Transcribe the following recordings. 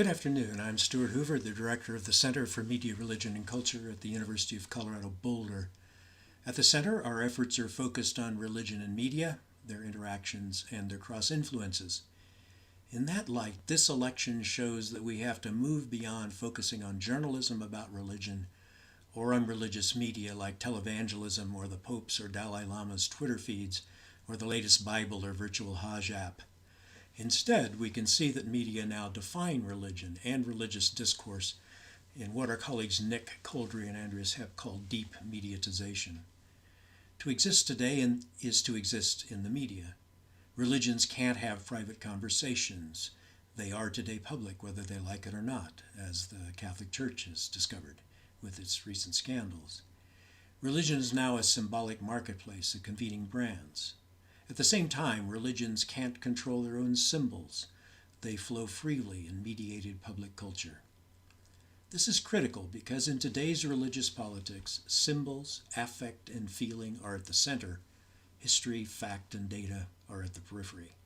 Good afternoon. I'm Stewart Hoover, the director of the Center for Media, Religion, and Culture at the University of Colorado-Boulder. At the center, our efforts are focused on religion and media, their interactions, and their cross-influences. In that light, this election shows that we have to move beyond focusing on journalism about religion or on religious media like televangelism or the Pope's or Dalai Lama's Twitter feeds or the latest Bible or virtual Hajj app. Instead, we can see that media now define religion and religious discourse in what our colleagues Nick Coldry and Andreas Hepp call deep mediatization. To exist today is to exist in the media. Religions can't have private conversations. They are today public, whether they like it or not, as the Catholic Church has discovered with its recent scandals. Religion is now a symbolic marketplace of competing brands. At the same time, religions can't control their own symbols. They flow freely in mediated public culture. This is critical because in today's religious politics, symbols, affect, and feeling are at the center. History, fact, and data are at the periphery.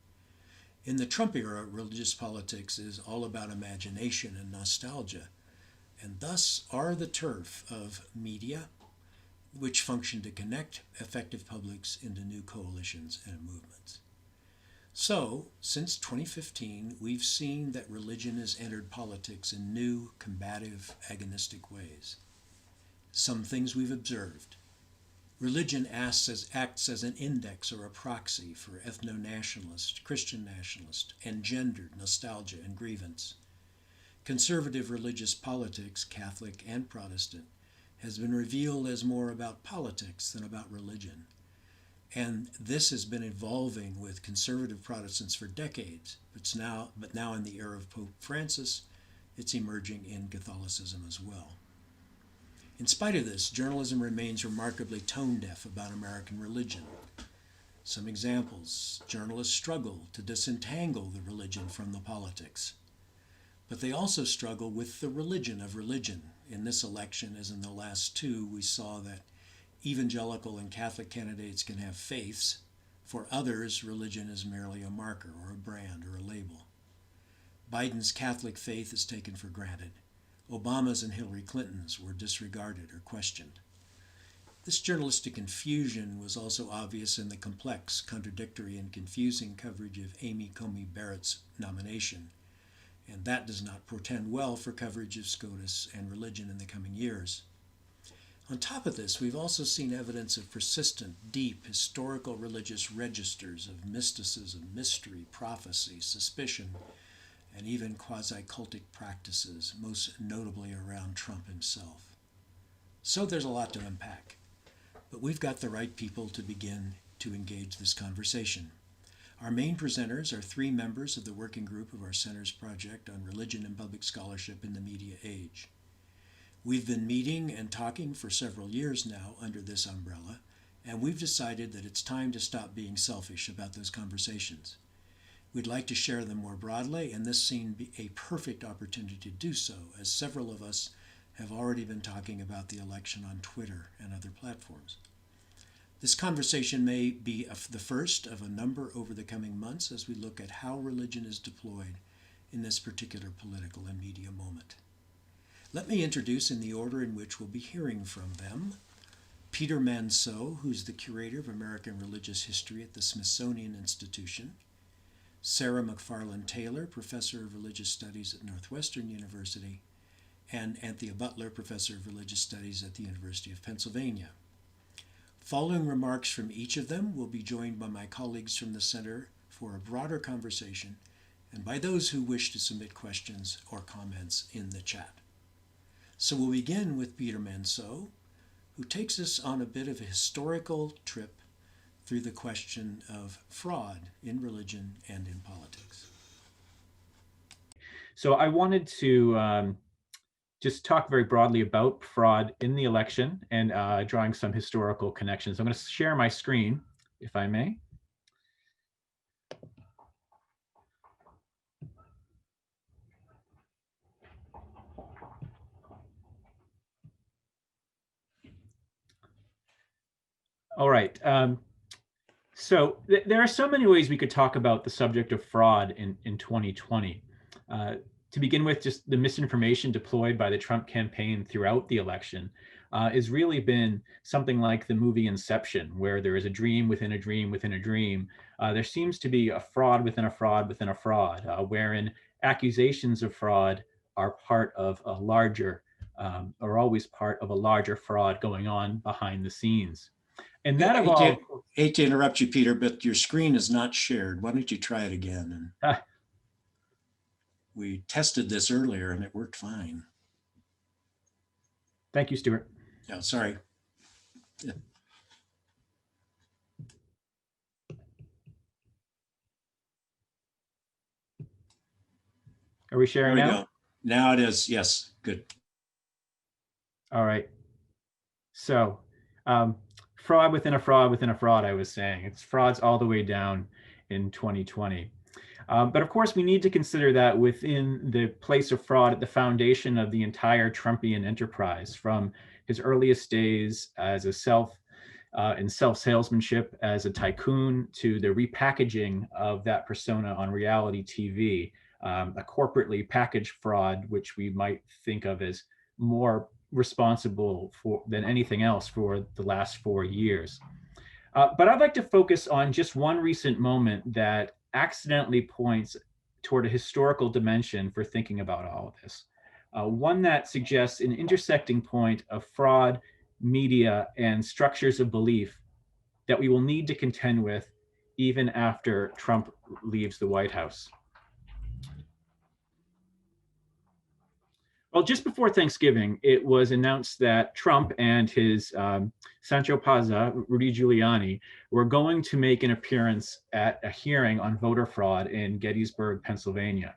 In the Trump era, religious politics is all about imagination and nostalgia, and thus are the turf of media, which function to connect effective publics into new coalitions and movements. So, since 2015, we've seen that religion has entered politics in new, combative, agonistic ways. Some things we've observed. Religion acts as an index or a proxy for ethno-nationalist, Christian nationalist, and gendered nostalgia and grievance. Conservative religious politics, Catholic and Protestant, has been revealed as more about politics than about religion. And this has been evolving with conservative Protestants for decades, but now in the era of Pope Francis, it's emerging in Catholicism as well. In spite of this, journalism remains remarkably tone-deaf about American religion. Some examples: journalists struggle to disentangle the religion from the politics. But they also struggle with the religion of religion. In this election, as in the last two, we saw that evangelical and Catholic candidates can have faiths. For others, religion is merely a marker or a brand or a label. Biden's Catholic faith is taken for granted. Obama's and Hillary Clinton's were disregarded or questioned. This journalistic confusion was also obvious in the complex, contradictory, and confusing coverage of Amy Coney Barrett's nomination, and that does not portend well for coverage of SCOTUS and religion in the coming years. On top of this, we've also seen evidence of persistent, deep, historical religious registers of mysticism, mystery, prophecy, suspicion, and even quasi-cultic practices, most notably around Trump himself. So there's a lot to unpack, but we've got the right people to begin to engage this conversation. Our main presenters are three members of the working group of our center's project on religion and public scholarship in the media age. We've been meeting and talking for several years now under this umbrella, and we've decided that it's time to stop being selfish about those conversations. We'd like to share them more broadly, and this seemed a perfect opportunity to do so, as several of us have already been talking about the election on Twitter and other platforms. This conversation may be the first of a number over the coming months as we look at how religion is deployed in this particular political and media moment. Let me introduce in the order in which we'll be hearing from them: Peter Manseau, who's the curator of American religious history at the Smithsonian Institution; Sarah McFarland Taylor, professor of religious studies at Northwestern University; and Anthea Butler, professor of religious studies at the University of Pennsylvania. Following remarks from each of them, we'll be joined by my colleagues from the Center for a broader conversation and by those who wish to submit questions or comments in the chat. So we'll begin with Peter Manseau, who takes us on a bit of a historical trip through the question of fraud in religion and in politics. So I wanted to just talk very broadly about fraud in the election and drawing some historical connections. I'm going to share my screen, if I may. All right. So there are so many ways we could talk about the subject of fraud in 2020. To begin with, just the misinformation deployed by the Trump campaign throughout the election has really been something like the movie Inception, where there is a dream within a dream within a dream. There seems to be a fraud within a fraud within a fraud, wherein accusations of fraud are part of a larger, are always part of a larger fraud going on behind the scenes. And that evolved. Hate to interrupt you, Peter, but your screen is not shared. Why don't you try it again? And we tested this earlier and it worked fine. Thank you, Stewart. Yeah, sorry. Yeah. Are we sharing There we now? go. Now it is. Yes, good. All right. So fraud within a fraud within a fraud, I was saying. It's frauds all the way down in 2020. But of course, we need to consider that within the place of fraud at the foundation of the entire Trumpian enterprise, from his earliest days as a self-salesmanship as a tycoon, to the repackaging of that persona on reality TV, a corporately packaged fraud, which we might think of as more responsible than anything else for the last 4 years. But I'd like to focus on just one recent moment that accidentally points toward a historical dimension for thinking about all of this. One that suggests an intersecting point of fraud, media, and structures of belief that we will need to contend with even after Trump leaves the White House. Well, just before Thanksgiving, it was announced that Trump and his Sancho Panza, Rudy Giuliani, were going to make an appearance at a hearing on voter fraud in Gettysburg, Pennsylvania.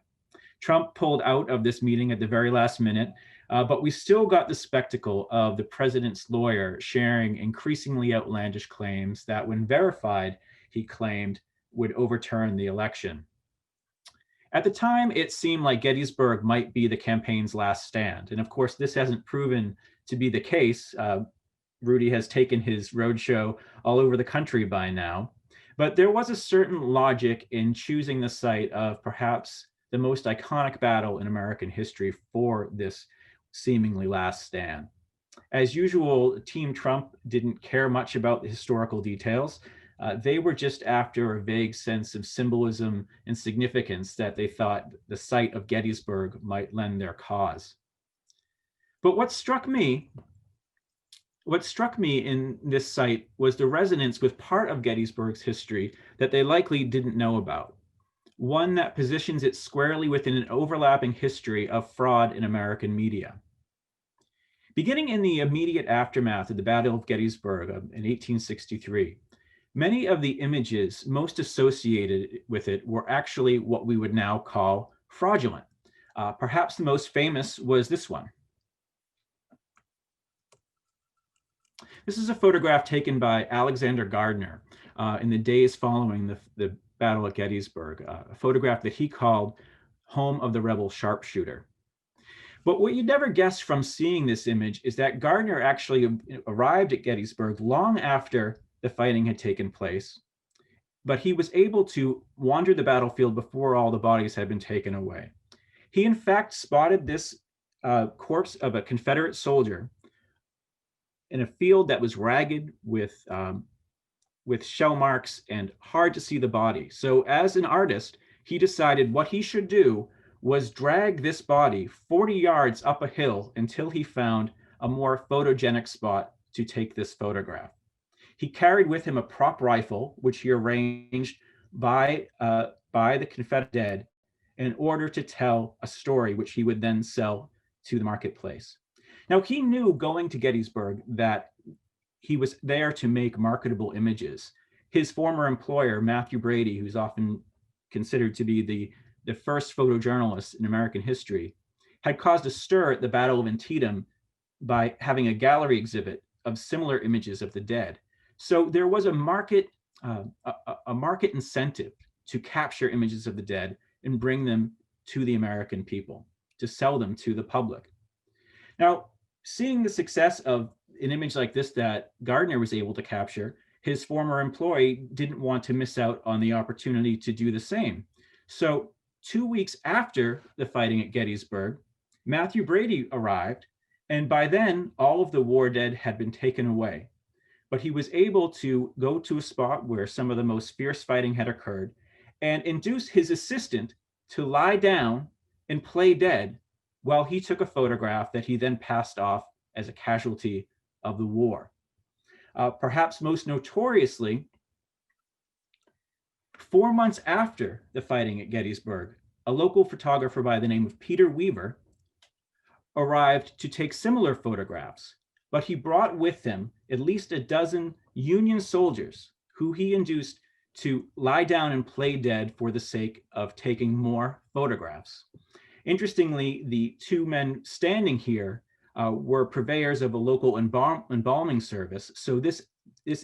Trump pulled out of this meeting at the very last minute, but we still got the spectacle of the president's lawyer sharing increasingly outlandish claims that, when verified, he claimed would overturn the election. At the time, it seemed like Gettysburg might be the campaign's last stand. And of course, this hasn't proven to be the case. Rudy has taken his roadshow all over the country by now. But there was a certain logic in choosing the site of perhaps the most iconic battle in American history for this seemingly last stand. As usual, Team Trump didn't care much about the historical details. They were just after a vague sense of symbolism and significance that they thought the site of Gettysburg might lend their cause. But what struck me in this site was the resonance with part of Gettysburg's history that they likely didn't know about. One that positions it squarely within an overlapping history of fraud in American media. Beginning in the immediate aftermath of the Battle of Gettysburg in 1863, many of the images most associated with it were actually what we would now call fraudulent. Perhaps the most famous was this one. This is a photograph taken by Alexander Gardner in the days following the Battle at Gettysburg, a photograph that he called Home of the Rebel Sharpshooter. But what you'd never guess from seeing this image is that Gardner actually arrived at Gettysburg long after the fighting had taken place, but he was able to wander the battlefield before all the bodies had been taken away. He, in fact, spotted this corpse of a Confederate soldier in a field that was ragged with shell marks and hard to see the body. So as an artist, he decided what he should do was drag this body 40 yards up a hill until he found a more photogenic spot to take this photograph. He carried with him a prop rifle, which he arranged by the Confederate dead in order to tell a story which he would then sell to the marketplace. Now, he knew going to Gettysburg that he was there to make marketable images. His former employer, Matthew Brady, who's often considered to be the first photojournalist in American history, had caused a stir at the Battle of Antietam by having a gallery exhibit of similar images of the dead. So there was a market incentive to capture images of the dead and bring them to the American people, to sell them to the public. Now, seeing the success of an image like this that Gardner was able to capture, his former employee didn't want to miss out on the opportunity to do the same. So 2 weeks after the fighting at Gettysburg, Matthew Brady arrived, and by then all of the war dead had been taken away. But he was able to go to a spot where some of the most fierce fighting had occurred and induce his assistant to lie down and play dead while he took a photograph that he then passed off as a casualty of the war. Perhaps most notoriously, 4 months after the fighting at Gettysburg, a local photographer by the name of Peter Weaver arrived to take similar photographs, but he brought with him at least a dozen Union soldiers who he induced to lie down and play dead for the sake of taking more photographs. Interestingly, the two men standing here were purveyors of a local embalming service, so this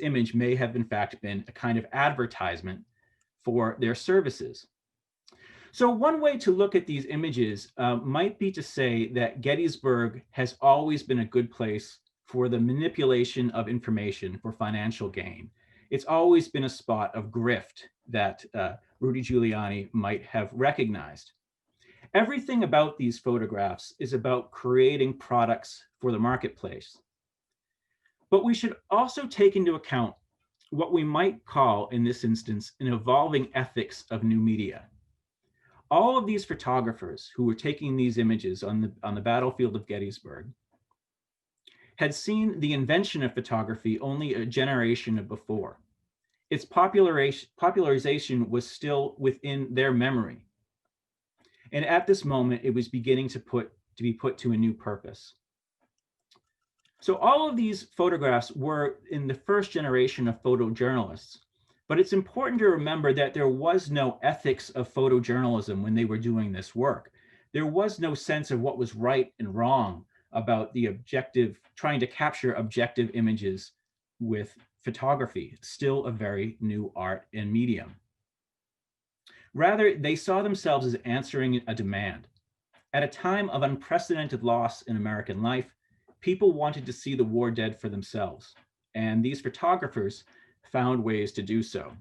image may have in fact been a kind of advertisement for their services. So one way to look at these images might be to say that Gettysburg has always been a good place for the manipulation of information for financial gain. It's always been a spot of grift that Rudy Giuliani might have recognized. Everything about these photographs is about creating products for the marketplace. But we should also take into account what we might call, in this instance, an evolving ethics of new media. All of these photographers who were taking these images on the battlefield of Gettysburg had seen the invention of photography only a generation before. Its popularization was still within their memory. And at this moment, it was beginning to be put to a new purpose. So all of these photographs were in the first generation of photojournalists, but it's important to remember that there was no ethics of photojournalism when they were doing this work. There was no sense of what was right and wrong about the objective, trying to capture objective images with photography, still a very new art and medium. Rather, they saw themselves as answering a demand. At a time of unprecedented loss in American life, people wanted to see the war dead for themselves, and these photographers found ways to do so.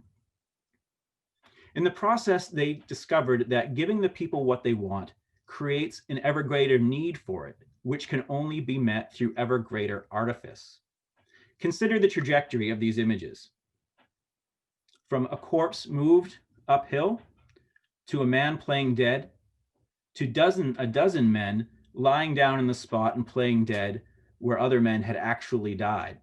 In the process, they discovered that giving the people what they want creates an ever greater need for it, which can only be met through ever greater artifice. Consider the trajectory of these images. From a corpse moved uphill, to a man playing dead, to a dozen men lying down in the spot and playing dead where other men had actually died.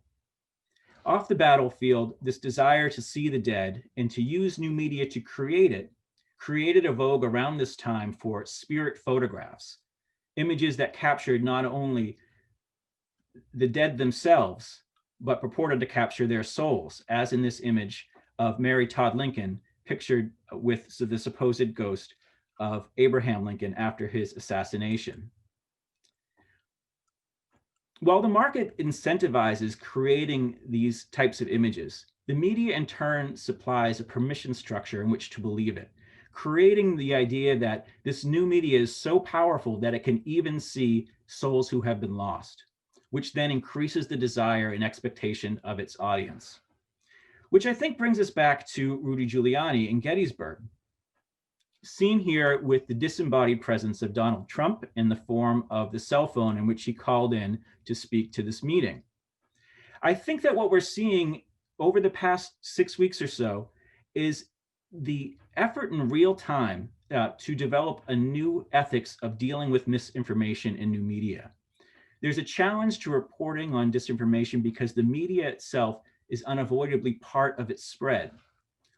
Off the battlefield, this desire to see the dead and to use new media to create it created a vogue around this time for spirit photographs, images that captured not only the dead themselves, but purported to capture their souls, as in this image of Mary Todd Lincoln, pictured with the supposed ghost of Abraham Lincoln after his assassination. While the market incentivizes creating these types of images, the media in turn supplies a permission structure in which to believe it, creating the idea that this new media is so powerful that it can even see souls who have been lost, which then increases the desire and expectation of its audience. Which I think brings us back to Rudy Giuliani in Gettysburg, seen here with the disembodied presence of Donald Trump in the form of the cell phone in which he called in to speak to this meeting. I think that what we're seeing over the past 6 weeks or so is the effort in real time to develop a new ethics of dealing with misinformation in new media. There's a challenge to reporting on disinformation because the media itself is unavoidably part of its spread.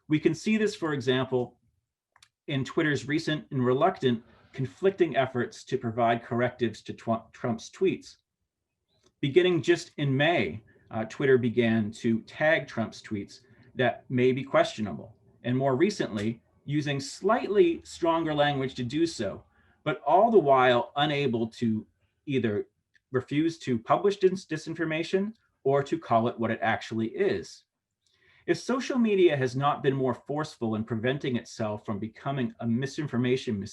We can see this, for example, in Twitter's recent and reluctant conflicting efforts to provide correctives to Trump's tweets. Beginning just in May, Twitter began to tag Trump's tweets that may be questionable, and more recently, using slightly stronger language to do so, but all the while unable to either refuse to publish disinformation or to call it what it actually is. If social media has not been more forceful in preventing itself from becoming a misinformation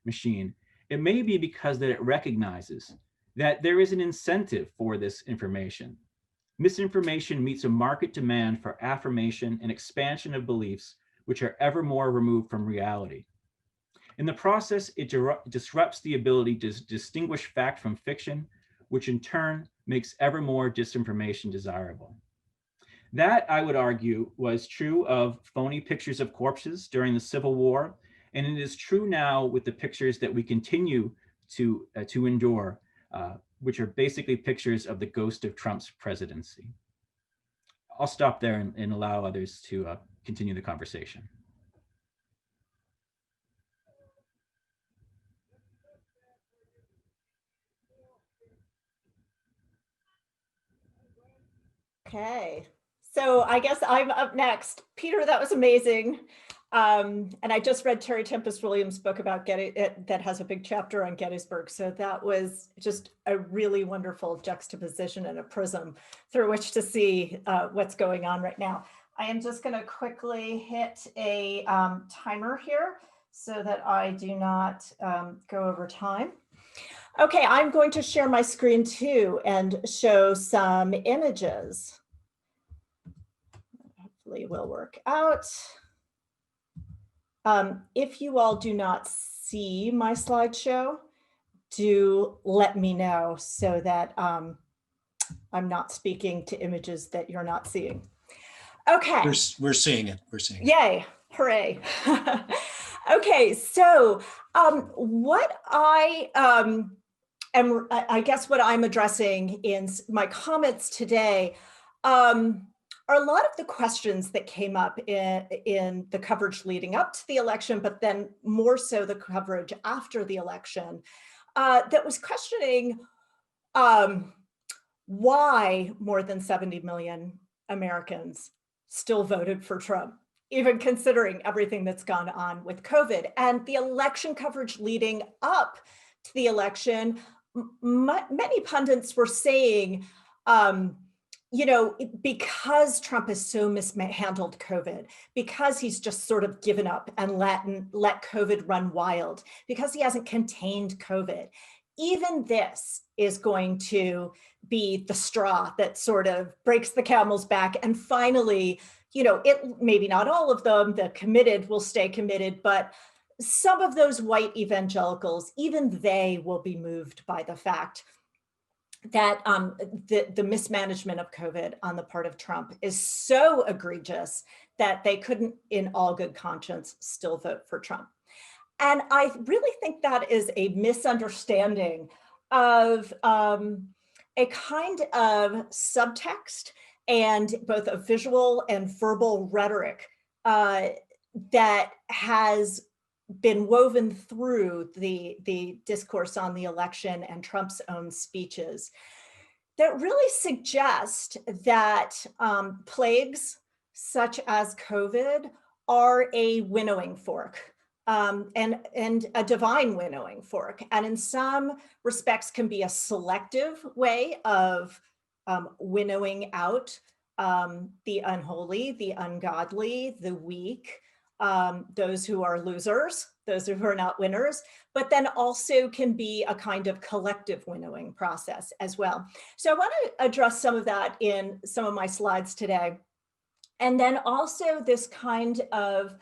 machine, it may be because that it recognizes that there is an incentive for this information. Misinformation meets a market demand for affirmation and expansion of beliefs which are ever more removed from reality. In the process, it disrupts the ability to distinguish fact from fiction, which in turn makes ever more disinformation desirable. That, I would argue, was true of phony pictures of corpses during the Civil War, and it is true now with the pictures that we continue to endure, which are basically pictures of the ghost of Trump's presidency. I'll stop there and allow others to continue the conversation. Okay, so I guess I'm up next. Peter, that was amazing. And I just read Terry Tempest Williams' book about that has a big chapter on Gettysburg. So that was just a really wonderful juxtaposition and a prism through which to see what's going on right now. I am just going to quickly hit a timer here so that I do not go over time. Okay, I'm going to share my screen too and show some images. Hopefully it will work out. If you all do not see my slideshow, do let me know so that I'm not speaking to images that you're not seeing. Okay. We're seeing it. We're seeing it. Yay. Hooray. Okay, so what I guess what I'm addressing in my comments today are a lot of the questions that came up in the coverage leading up to the election, but then more so the coverage after the election that was questioning why more than 70 million Americans still voted for Trump, even considering everything that's gone on with COVID. And the election coverage leading up to the election, many pundits were saying, you know, because Trump has so mishandled COVID, because he's just sort of given up and let COVID run wild, because he hasn't contained COVID, even this is going to be the straw that sort of breaks the camel's back. And finally, you know, maybe not all of them, the committed will stay committed, but some of those white evangelicals, even they will be moved by the fact that the mismanagement of COVID on the part of Trump is so egregious that they couldn't, in all good conscience, still vote for Trump. And I really think that is a misunderstanding of a kind of subtext and both a visual and verbal rhetoric that has been woven through the discourse on the election and Trump's own speeches that really suggest that plagues such as COVID are a winnowing fork and a divine winnowing fork. And in some respects can be a selective way of winnowing out the unholy, the ungodly, the weak, those who are losers, those who are not winners, but then also can be a kind of collective winnowing process as well. So I want to address some of that in some of my slides today. And then also this kind of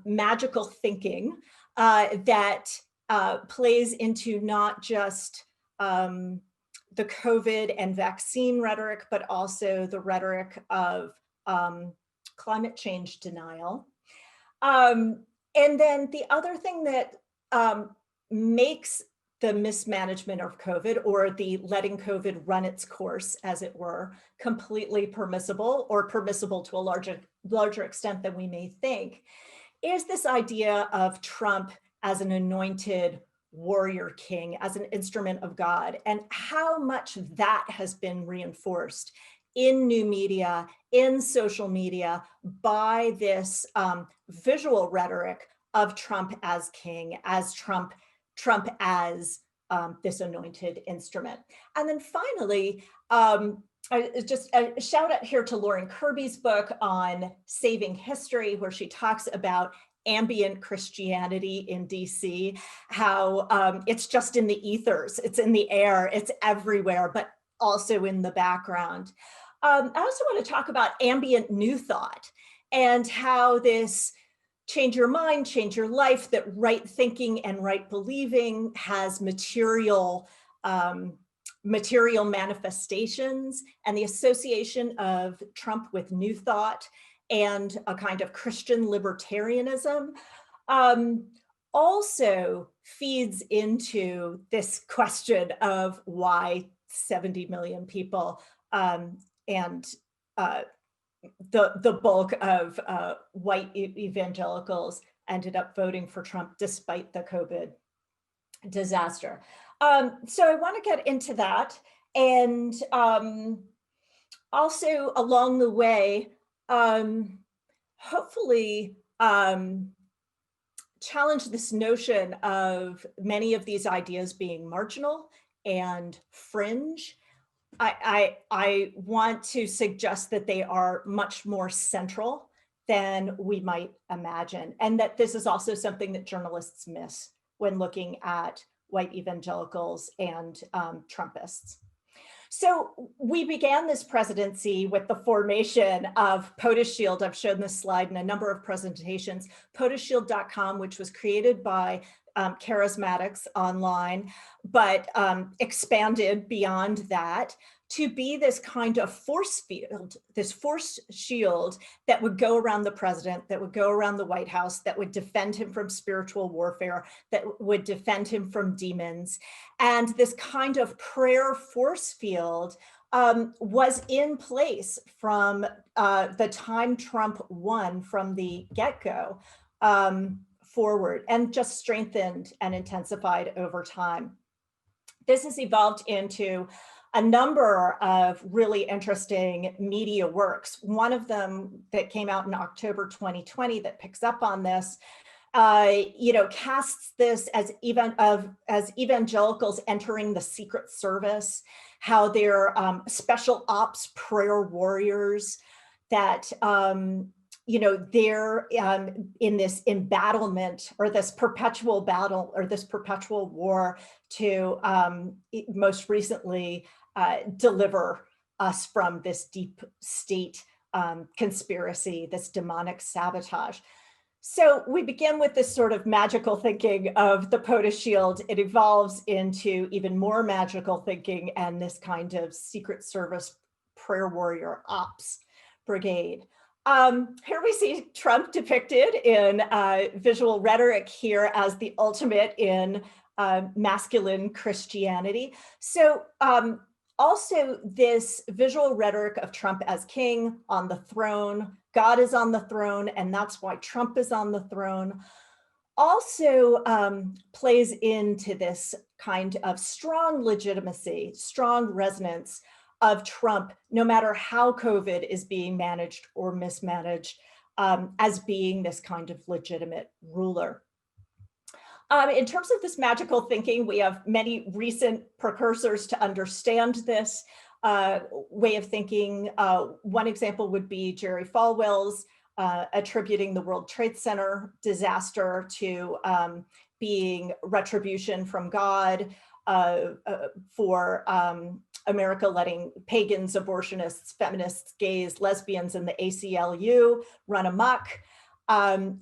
magical thinking that plays into not just the COVID and vaccine rhetoric, but also the rhetoric of climate change denial. And then the other thing that makes the mismanagement of COVID, or the letting COVID run its course, as it were, completely permissible, or permissible to a larger extent than we may think, is this idea of Trump as an anointed warrior king, as an instrument of God, and how much that has been reinforced in new media, in social media, by this visual rhetoric of Trump as king, as Trump as this anointed instrument. And then finally, just a shout out here to Lauren Kirby's book on saving history, where she talks about ambient Christianity in DC, how it's just in the ethers, it's in the air, it's everywhere, but also in the background. I also want to talk about ambient new thought and how this change your mind, change your life, that right thinking and right believing has material manifestations, and the association of Trump with New Thought and a kind of Christian libertarianism also feeds into this question of why 70 million people and the bulk of white evangelicals ended up voting for Trump despite the COVID disaster. So I want to get into that, and also along the way, hopefully challenge this notion of many of these ideas being marginal and fringe. I want to suggest that they are much more central than we might imagine, and that this is also something that journalists miss when looking at white evangelicals and Trumpists. So we began this presidency with the formation of POTUS Shield. I've shown this slide in a number of presentations. POTUSShield.com, which was created by charismatics online, but expanded beyond that to be this kind of force field, this force shield that would go around the president, that would go around the White House, that would defend him from spiritual warfare, that would defend him from demons. And this kind of prayer force field was in place from the time Trump won from the get-go forward, and just strengthened and intensified over time. This has evolved into a number of really interesting media works. One of them that came out in October 2020 that picks up on this, casts this as evangelicals entering the Secret Service, how they're special ops prayer warriors, that they're in this embattlement, or this perpetual battle, or this perpetual war to most recently deliver us from this deep state conspiracy, this demonic sabotage. So we begin with this sort of magical thinking of the POTUS Shield. It evolves into even more magical thinking and this kind of Secret Service prayer warrior ops brigade. Here we see Trump depicted in visual rhetoric here as the ultimate in masculine Christianity. So also this visual rhetoric of Trump as king on the throne, God is on the throne, and that's why Trump is on the throne, also plays into this kind of strong legitimacy, strong resonance of Trump, no matter how COVID is being managed or mismanaged, as being this kind of legitimate ruler. In terms of this magical thinking, we have many recent precursors to understand this way of thinking. One example would be Jerry Falwell's attributing the World Trade Center disaster to being retribution from God for America letting pagans, abortionists, feminists, gays, lesbians, and the ACLU run amok.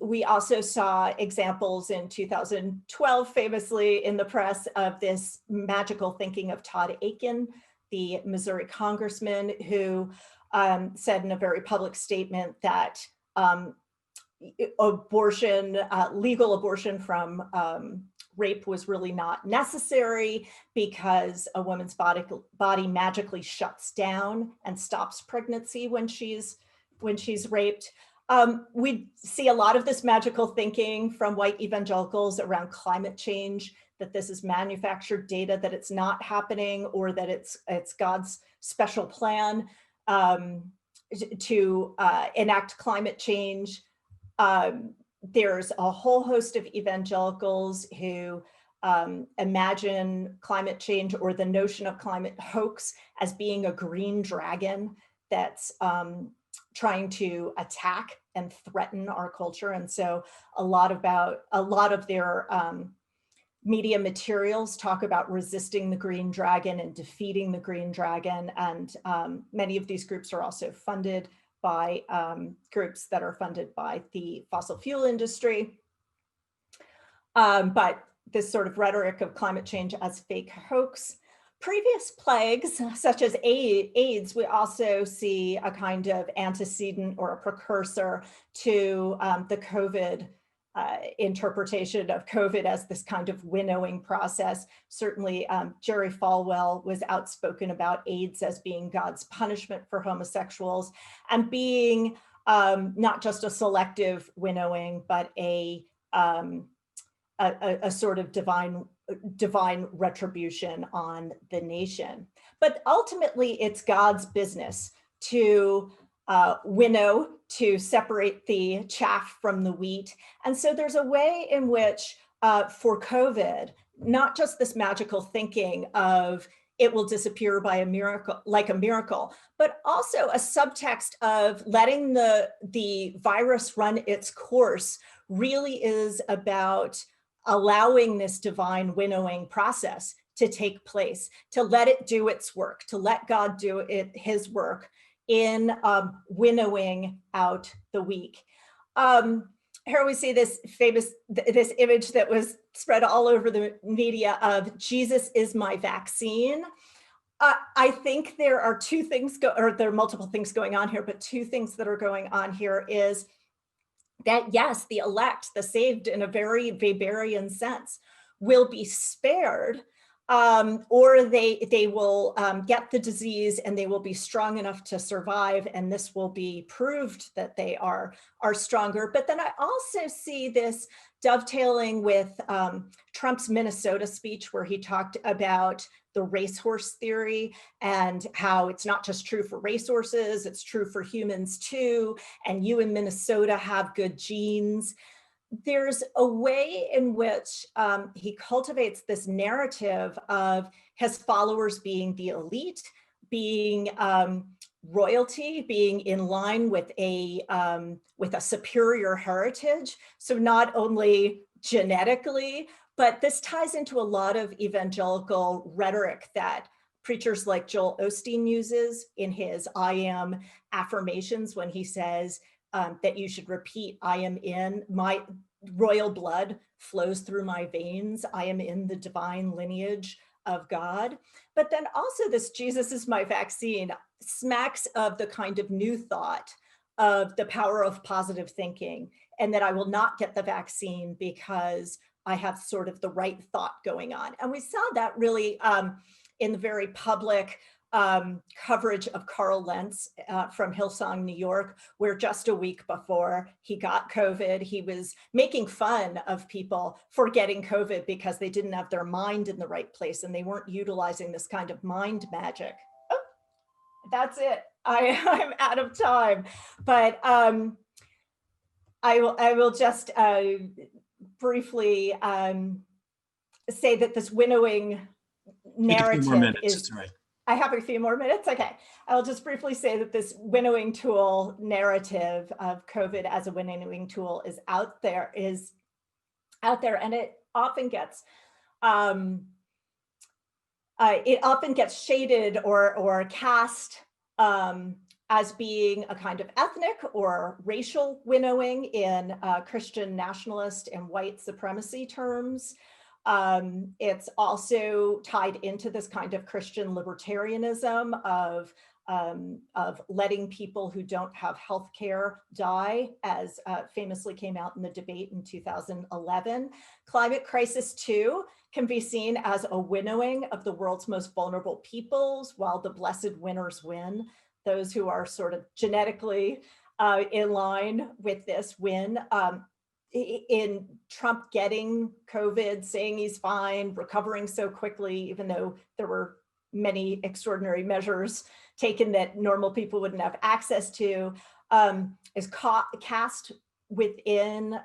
We also saw examples in 2012, famously in the press, of this magical thinking of Todd Akin, the Missouri congressman, who said in a very public statement that abortion, legal abortion from rape was really not necessary because a woman's body magically shuts down and stops pregnancy when she's raped. We see a lot of this magical thinking from white evangelicals around climate change, that this is manufactured data, that it's not happening, or that it's God's special plan to enact climate change. There's a whole host of evangelicals who imagine climate change, or the notion of climate hoax, as being a green dragon that's trying to attack and threaten our culture. And so a lot of their media materials talk about resisting the green dragon and defeating the green dragon. And many of these groups are also funded by groups that are funded by the fossil fuel industry. But this sort of rhetoric of climate change as fake hoax. Previous plagues, such as AIDS, we also see a kind of antecedent or a precursor to the COVID interpretation of COVID as this kind of winnowing process. Certainly, Jerry Falwell was outspoken about AIDS as being God's punishment for homosexuals and being not just a selective winnowing, but a sort of divine retribution on the nation. But ultimately, it's God's business to winnow, to separate the chaff from the wheat. And so there's a way in which for COVID, not just this magical thinking of it will disappear by a miracle, like a miracle, but also a subtext of letting the virus run its course really is about allowing this divine winnowing process to take place, to let it do its work, to let God do his work in winnowing out the weak. Here we see this this image that was spread all over the media of Jesus is my vaccine. I think there are two things, or there are multiple things going on here, but two things that are going on here is that yes, the elect, the saved in a very Weberian sense, will be spared, or they will get the disease and they will be strong enough to survive, and this will be proved that they are stronger. But then I also see this dovetailing with Trump's Minnesota speech, where he talked about the racehorse theory and how it's not just true for racehorses, it's true for humans too. And you in Minnesota have good genes. There's a way in which he cultivates this narrative of his followers being the elite, being royalty, being in line with a superior heritage. So not only genetically, but this ties into a lot of evangelical rhetoric that preachers like Joel Osteen uses in his I am affirmations, when he says that you should repeat, I am in, my royal blood flows through my veins. I am in the divine lineage of God. But then also this Jesus is my vaccine smacks of the kind of new thought of the power of positive thinking, and that I will not get the vaccine because I have sort of the right thought going on. And we saw that really in the very public coverage of Carl Lentz from Hillsong, New York, where just a week before he got COVID, he was making fun of people for getting COVID because they didn't have their mind in the right place and they weren't utilizing this kind of mind magic. Oh, that's it. I'm out of time, but I will just briefly say that this winnowing narrative a few more minutes, is, that's right. I have a few more minutes. Okay. I'll just briefly say that this winnowing tool narrative of COVID as a winnowing tool is out there, and it often gets shaded or cast as being a kind of ethnic or racial winnowing in Christian nationalist and white supremacy terms. It's also tied into this kind of Christian libertarianism of letting people who don't have health care die, as famously came out in the debate in 2011. Climate crisis too can be seen as a winnowing of the world's most vulnerable peoples, while the blessed winners win. Those who are sort of genetically in line with this win. In Trump getting COVID, saying he's fine, recovering so quickly, even though there were many extraordinary measures taken that normal people wouldn't have access to, is cast within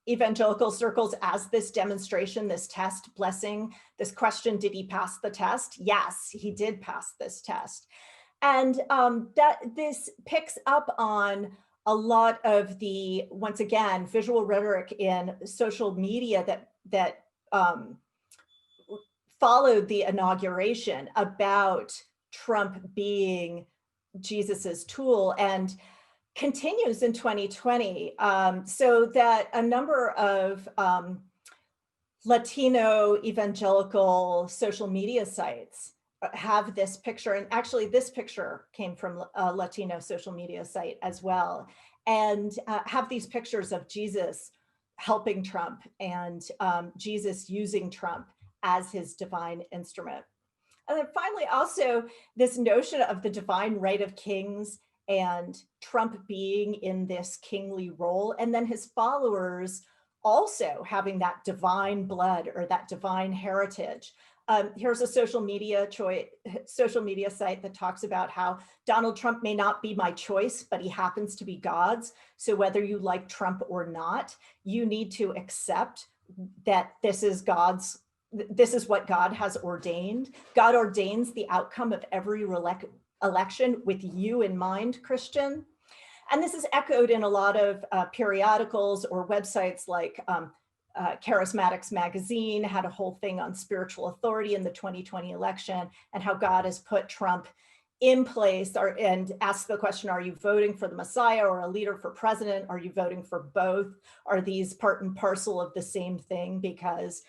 evangelical circles as this demonstration, this test, blessing, this question, did he pass the test? Yes, he did pass this test. And that this picks up on a lot of the, once again, visual rhetoric in social media that followed the inauguration about Trump being Jesus's tool, and continues in 2020, so that a number of Latino evangelical social media sites have this picture, and actually this picture came from a Latino social media site as well, and have these pictures of Jesus helping Trump and Jesus using Trump as his divine instrument. And then finally, also this notion of the divine right of kings and Trump being in this kingly role, and then his followers also having that divine blood or that divine heritage. Here's a social media site that talks about how Donald Trump may not be my choice, but he happens to be God's. So whether you like Trump or not, you need to accept that this is what God has ordained. God ordains the outcome of every election with you in mind, Christian. And this is echoed in a lot of periodicals or websites like Charismatics Magazine had a whole thing on spiritual authority in the 2020 election and how God has put Trump in place, and asked the question, are you voting for the Messiah or a leader for president? Are you voting for both? Are these part and parcel of the same thing? Because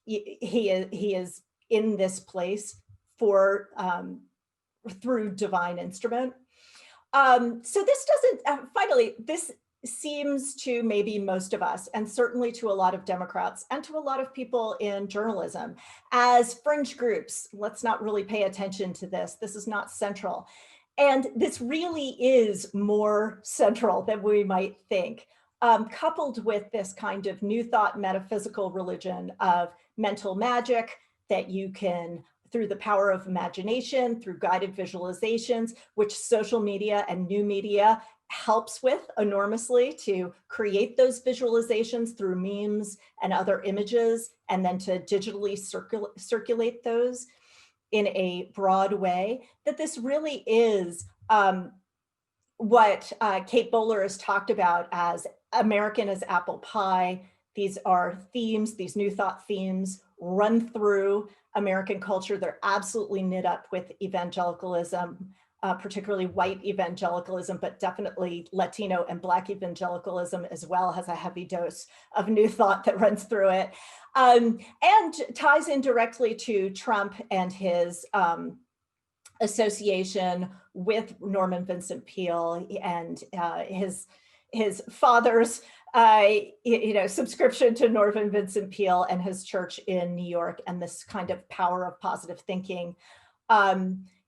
he is in this place for through divine instrument. So this doesn't, finally, this seems to maybe most of us, and certainly to a lot of Democrats and to a lot of people in journalism, as fringe groups. Let's not really pay attention to this. This is not central. And this really is more central than we might think, coupled with this kind of new thought metaphysical religion of mental magic that you can, through the power of imagination, through guided visualizations, which social media and new media helps with enormously to create those visualizations through memes and other images, and then to digitally circulate those in a broad way, that this really is what Kate Bowler has talked about as American as apple pie. These are themes, these new thought themes run through American culture. They're absolutely knit up with evangelicalism, particularly white evangelicalism, but definitely Latino and Black evangelicalism as well has a heavy dose of new thought that runs through it, and ties in directly to Trump and his association with Norman Vincent Peale and his father's subscription to Norman Vincent Peale and his church in New York, and this kind of power of positive thinking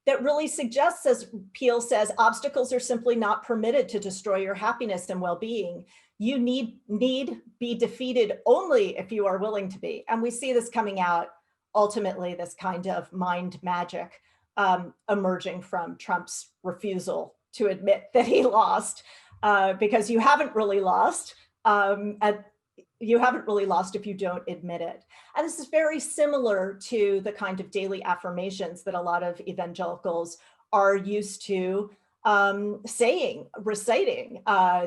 that really suggests, as Peale says, obstacles are simply not permitted to destroy your happiness and well-being. You need be defeated only if you are willing to be. And we see this coming out, ultimately, this kind of mind magic emerging from Trump's refusal to admit that he lost, because you haven't really lost. You haven't really lost if you don't admit it. And this is very similar to the kind of daily affirmations that a lot of evangelicals are used to reciting,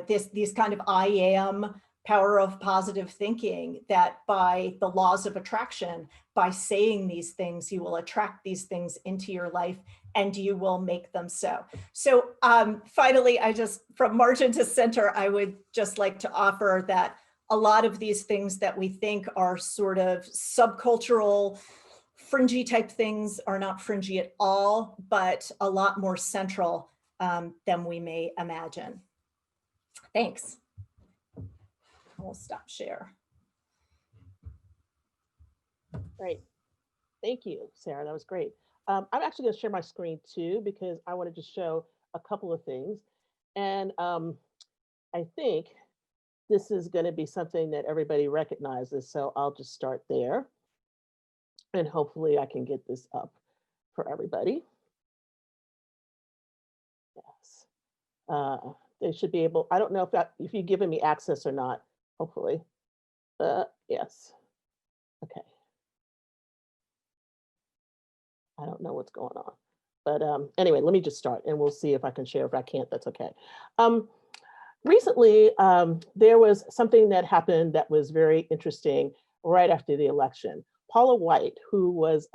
these kind of I am, power of positive thinking, that by the laws of attraction, by saying these things, you will attract these things into your life and you will make them so. So finally, from margin to center, I would just like to offer that a lot of these things that we think are sort of subcultural, fringy type things are not fringy at all, but a lot more central than we may imagine. Thanks. We'll stop share. Great. Thank you, Sarah. That was great. I'm actually going to share my screen too, because I wanted to show a couple of things. And I think this is going to be something that everybody recognizes. So I'll just start there. And hopefully I can get this up for everybody. Yes. They should be able, I don't know if you've given me access or not, hopefully. Yes. Okay. I don't know what's going on. But anyway, let me just start and we'll see if I can share. If I can't, that's okay. Recently, there was something that happened that was very interesting right after the election. Paula White, who was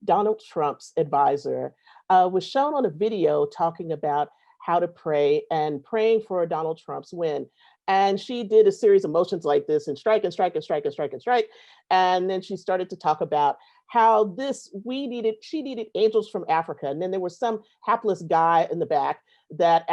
Donald Trump's advisor, was shown on a video talking about how to pray and praying for Donald Trump's win. And she did a series of motions like this and strike and strike and strike and strike and strike. And then she started to talk about how she needed angels from Africa. And then there was some hapless guy in the back that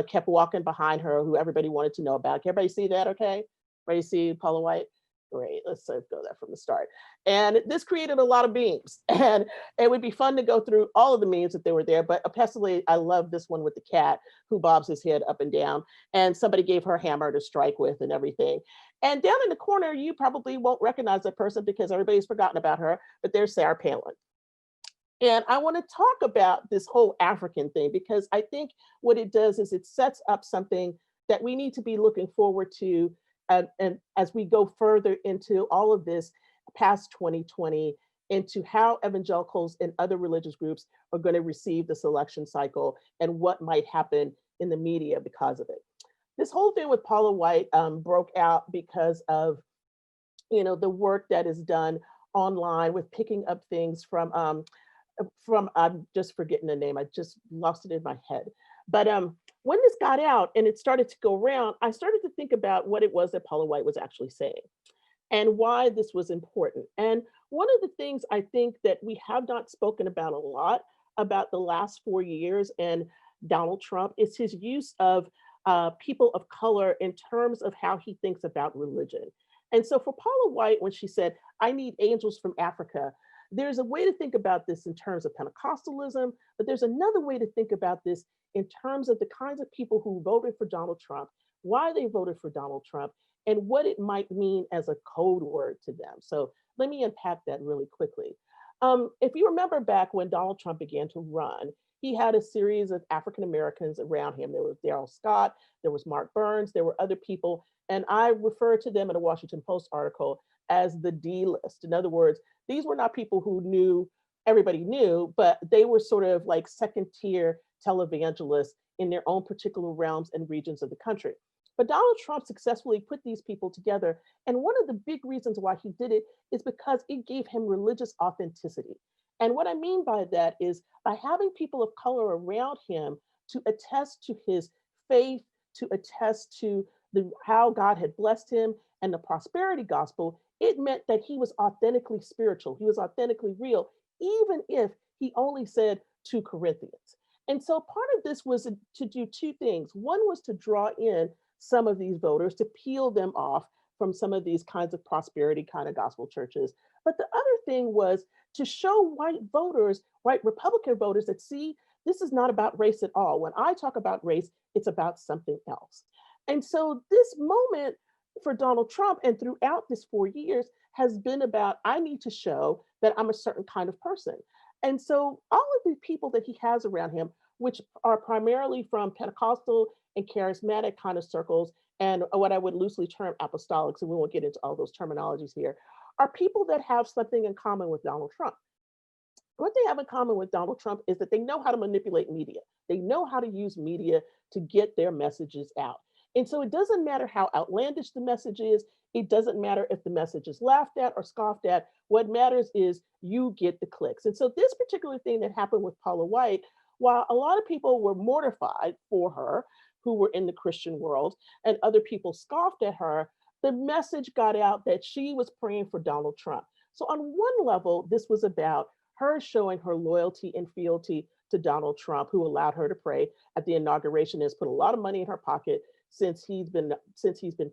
kept walking behind her, who everybody wanted to know about. Can everybody see that okay? Everybody see Paula White? Great, let's go there from the start. And this created a lot of memes. And it would be fun to go through all of the memes that they were there, but especially I love this one with the cat who bobs his head up and down. And somebody gave her a hammer to strike with and everything. And down in the corner, you probably won't recognize that person because everybody's forgotten about her, but there's Sarah Palin. And I want to talk about this whole African thing because I think what it does is it sets up something that we need to be looking forward to. And as we go further into all of this past 2020, into how evangelicals and other religious groups are going to receive this election cycle and what might happen in the media because of it. This whole thing with Paula White broke out because of, the work that is done online with picking up things from I'm just forgetting the name. I just lost it in my head. But when this got out and it started to go around, I started to think about what it was that Paula White was actually saying and why this was important. And one of the things I think that we have not spoken about a lot about the last 4 years and Donald Trump is his use of people of color in terms of how he thinks about religion. And so for Paula White, when she said, I need angels from Africa, there's a way to think about this in terms of Pentecostalism, but there's another way to think about this in terms of the kinds of people who voted for Donald Trump, why they voted for Donald Trump, and what it might mean as a code word to them. So let me unpack that really quickly. If you remember back when Donald Trump began to run, he had a series of African Americans around him. There was Darrell Scott, there was Mark Burns, there were other people, and I refer to them in a Washington Post article as the D list. In other words, these were not people who everybody knew, but they were sort of like second tier televangelists in their own particular realms and regions of the country. But Donald Trump successfully put these people together. And one of the big reasons why he did it is because it gave him religious authenticity. And what I mean by that is by having people of color around him to attest to his faith, to attest to how God had blessed him and the prosperity gospel, it meant that he was authentically spiritual. He was authentically real, even if he only said 2 Corinthians. And so part of this was to do 2 things. One was to draw in some of these voters, to peel them off from some of these kinds of prosperity kind of gospel churches. But the other thing was to show white voters, white Republican voters that, see, this is not about race at all. When I talk about race, it's about something else. And so this moment for Donald Trump and throughout this 4 years has been about, I need to show that I'm a certain kind of person. And so all of the people that he has around him, which are primarily from Pentecostal and charismatic kind of circles, and what I would loosely term apostolics, and we won't get into all those terminologies here, are people that have something in common with Donald Trump. What they have in common with Donald Trump is that they know how to manipulate media. They know how to use media to get their messages out. And so it doesn't matter how outlandish the message is. It doesn't matter if the message is laughed at or scoffed at. What matters is you get the clicks. And so this particular thing that happened with Paula White, while a lot of people were mortified for her, who were in the Christian world, and other people scoffed at her, the message got out that she was praying for Donald Trump. So on one level, this was about her showing her loyalty and fealty to Donald Trump, who allowed her to pray at the inauguration, has put a lot of money in her pocket since he's been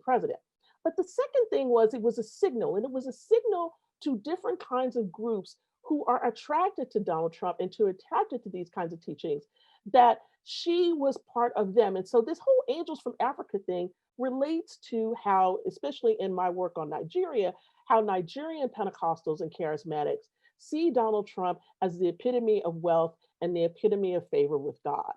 president. But the second thing was, it was a signal, and it was a signal to different kinds of groups who are attracted to Donald Trump and to attracted to these kinds of teachings, that she was part of them. And so this whole Angels from Africa thing relates to how, especially in my work on Nigeria, how Nigerian Pentecostals and charismatics see Donald Trump as the epitome of wealth and the epitome of favor with God.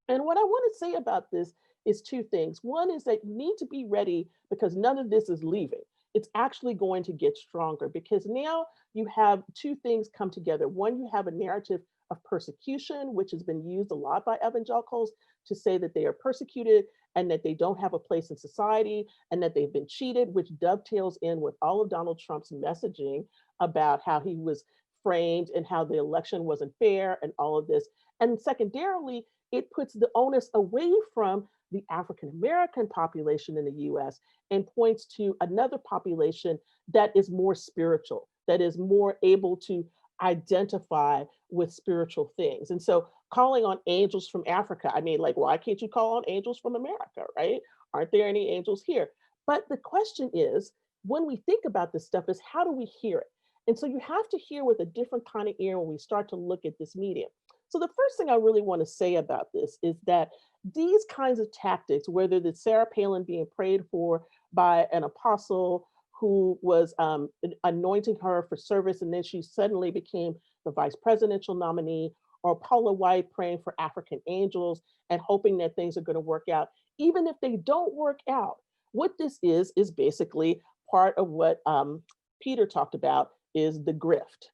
And what I want to say about this is 2 things. One is that you need to be ready, because none of this is leaving. It's actually going to get stronger, because now you have 2 things come together. One, you have a narrative of persecution, which has been used a lot by evangelicals to say that they are persecuted and that they don't have a place in society and that they've been cheated, which dovetails in with all of Donald Trump's messaging about how he was framed and how the election wasn't fair and all of this. And secondarily, it puts the onus away from the African American population in the US and points to another population that is more spiritual, that is more able to identify with spiritual things. And so calling on angels from Africa, I mean, like, why can't you call on angels from America, right? Aren't there any angels here? But the question is, when we think about this stuff, is how do we hear it? And so you have to hear with a different kind of ear when we start to look at this medium. So the first thing I really want to say about this is that these kinds of tactics, whether it's Sarah Palin being prayed for by an apostle who was anointing her for service, and then she suddenly became the vice presidential nominee, or Paula White praying for African angels and hoping that things are going to work out, even if they don't work out, what this is basically part of what Peter talked about is the grift.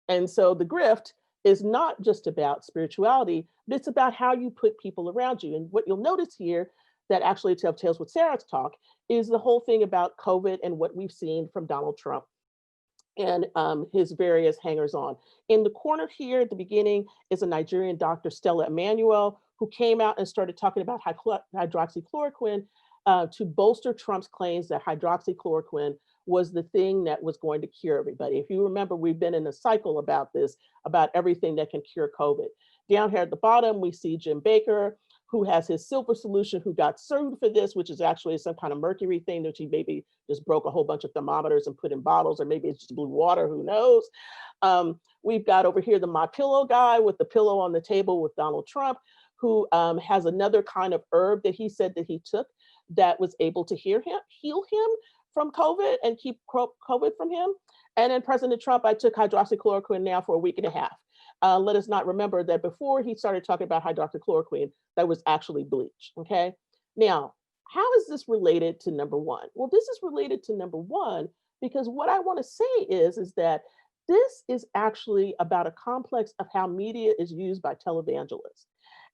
And so the grift is not just about spirituality, but it's about how you put people around you. And what you'll notice here that actually dovetails with Sarah's talk is the whole thing about COVID and what we've seen from Donald Trump and his various hangers on. In the corner here at the beginning is a Nigerian doctor, Stella Emmanuel, who came out and started talking about hydroxychloroquine to bolster Trump's claims that hydroxychloroquine was the thing that was going to cure everybody. If you remember, we've been in a cycle about this, about everything that can cure COVID. Down here at the bottom, we see Jim Baker, who has his silver solution, who got sued for this, which is actually some kind of mercury thing that he maybe just broke a whole bunch of thermometers and put in bottles, or maybe it's just blue water, who knows. We've got over here the My Pillow guy with the pillow on the table with Donald Trump, who has another kind of herb that he said that he took that was able to heal him from COVID and keep COVID from him. And then President Trump, I took hydroxychloroquine now for a week and a half. Let us not remember that before he started talking about hydroxychloroquine, that was actually bleach, okay? Now, how is this related to number one? Well, this is related to number one because what I wanna say is that this is actually about a complex of how media is used by televangelists.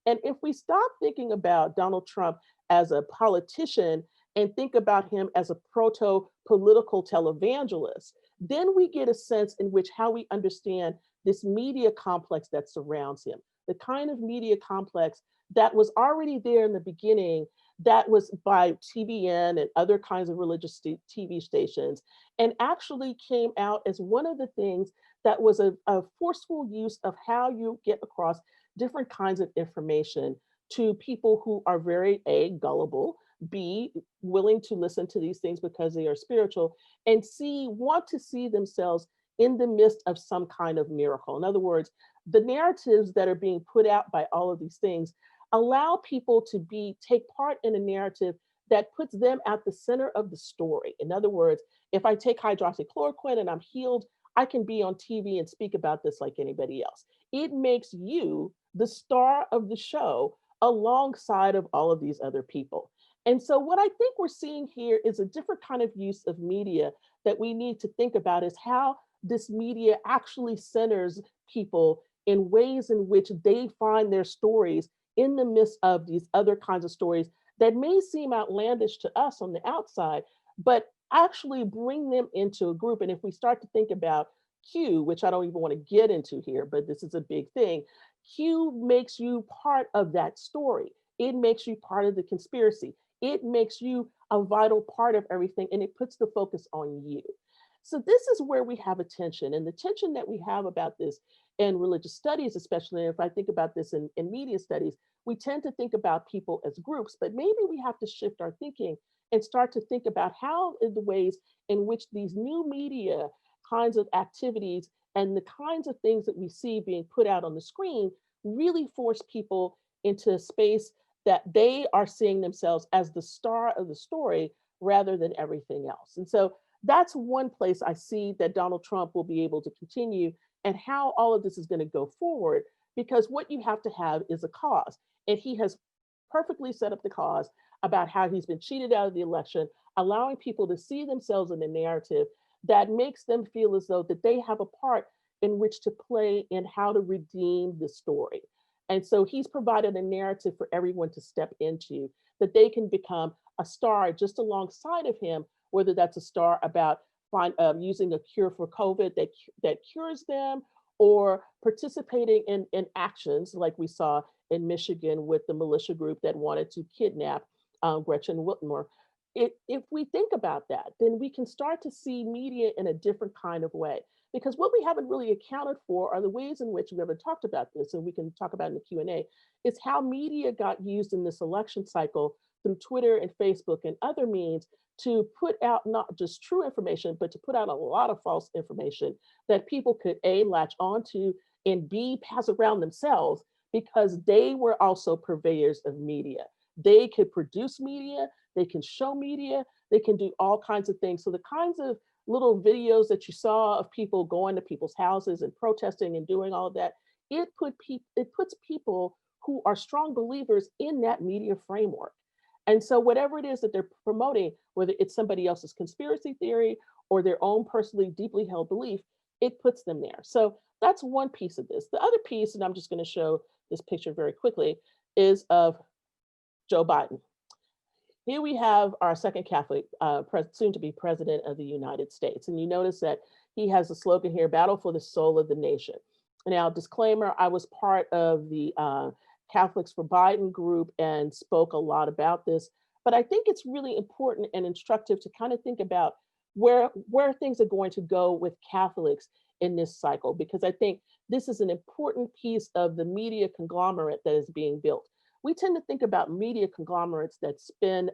And if we stop thinking about Donald Trump as a politician and think about him as a proto-political televangelist, then we get a sense in which how we understand this media complex that surrounds him, the kind of media complex that was already there in the beginning, that was by TBN and other kinds of religious TV stations, and actually came out as one of the things that was a forceful use of how you get across different kinds of information to people who are very A, gullible, B, willing to listen to these things because they are spiritual, and C, want to see themselves in the midst of some kind of miracle. In other words, the narratives that are being put out by all of these things allow people to take part in a narrative that puts them at the center of the story. In other words, if I take hydroxychloroquine and I'm healed, I can be on TV and speak about this like anybody else. It makes you the star of the show alongside of all of these other people. And so what I think we're seeing here is a different kind of use of media that we need to think about is how this media actually centers people in ways in which they find their stories in the midst of these other kinds of stories that may seem outlandish to us on the outside, but actually bring them into a group. And if we start to think about Q, which I don't even want to get into here, but this is a big thing, Q makes you part of that story. It makes you part of the conspiracy. It makes you a vital part of everything, and it puts the focus on you. So this is where we have a tension, and the tension that we have about this in religious studies, especially if I think about this in media studies, we tend to think about people as groups, but maybe we have to shift our thinking and start to think about how the ways in which these new media kinds of activities and the kinds of things that we see being put out on the screen really force people into a space that they are seeing themselves as the star of the story rather than everything else. And so that's one place I see that Donald Trump will be able to continue and how all of this is going to go forward, because what you have to have is a cause. And he has perfectly set up the cause about how he's been cheated out of the election, allowing people to see themselves in the narrative that makes them feel as though that they have a part in which to play in how to redeem the story. And so he's provided a narrative for everyone to step into, that they can become a star just alongside of him, whether that's a star about using a cure for COVID that cures them, or participating in actions like we saw in Michigan with the militia group that wanted to kidnap Gretchen Whitmer. If we think about that, then we can start to see media in a different kind of way. Because what we haven't really accounted for are the ways in which we haven't talked about this, and we can talk about in the Q&A, is how media got used in this election cycle through Twitter and Facebook and other means to put out not just true information, but to put out a lot of false information that people could A, latch onto, and B, pass around themselves because they were also purveyors of media. They could produce media, they can show media, they can do all kinds of things. So the kinds of little videos that you saw of people going to people's houses and protesting and doing all of that, it puts people who are strong believers in that media framework. And so whatever it is that they're promoting, whether it's somebody else's conspiracy theory or their own personally deeply held belief, it puts them there. So that's one piece of this. The other piece, and I'm just going to show this picture very quickly, is of Joe Biden. Here we have our second Catholic, soon to be president of the United States. And you notice that he has a slogan here, battle for the soul of the nation. Now, disclaimer, I was part of the Catholics for Biden group and spoke a lot about this, but I think it's really important and instructive to kind of think about where things are going to go with Catholics in this cycle, because I think this is an important piece of the media conglomerate that is being built. We tend to think about media conglomerates that spend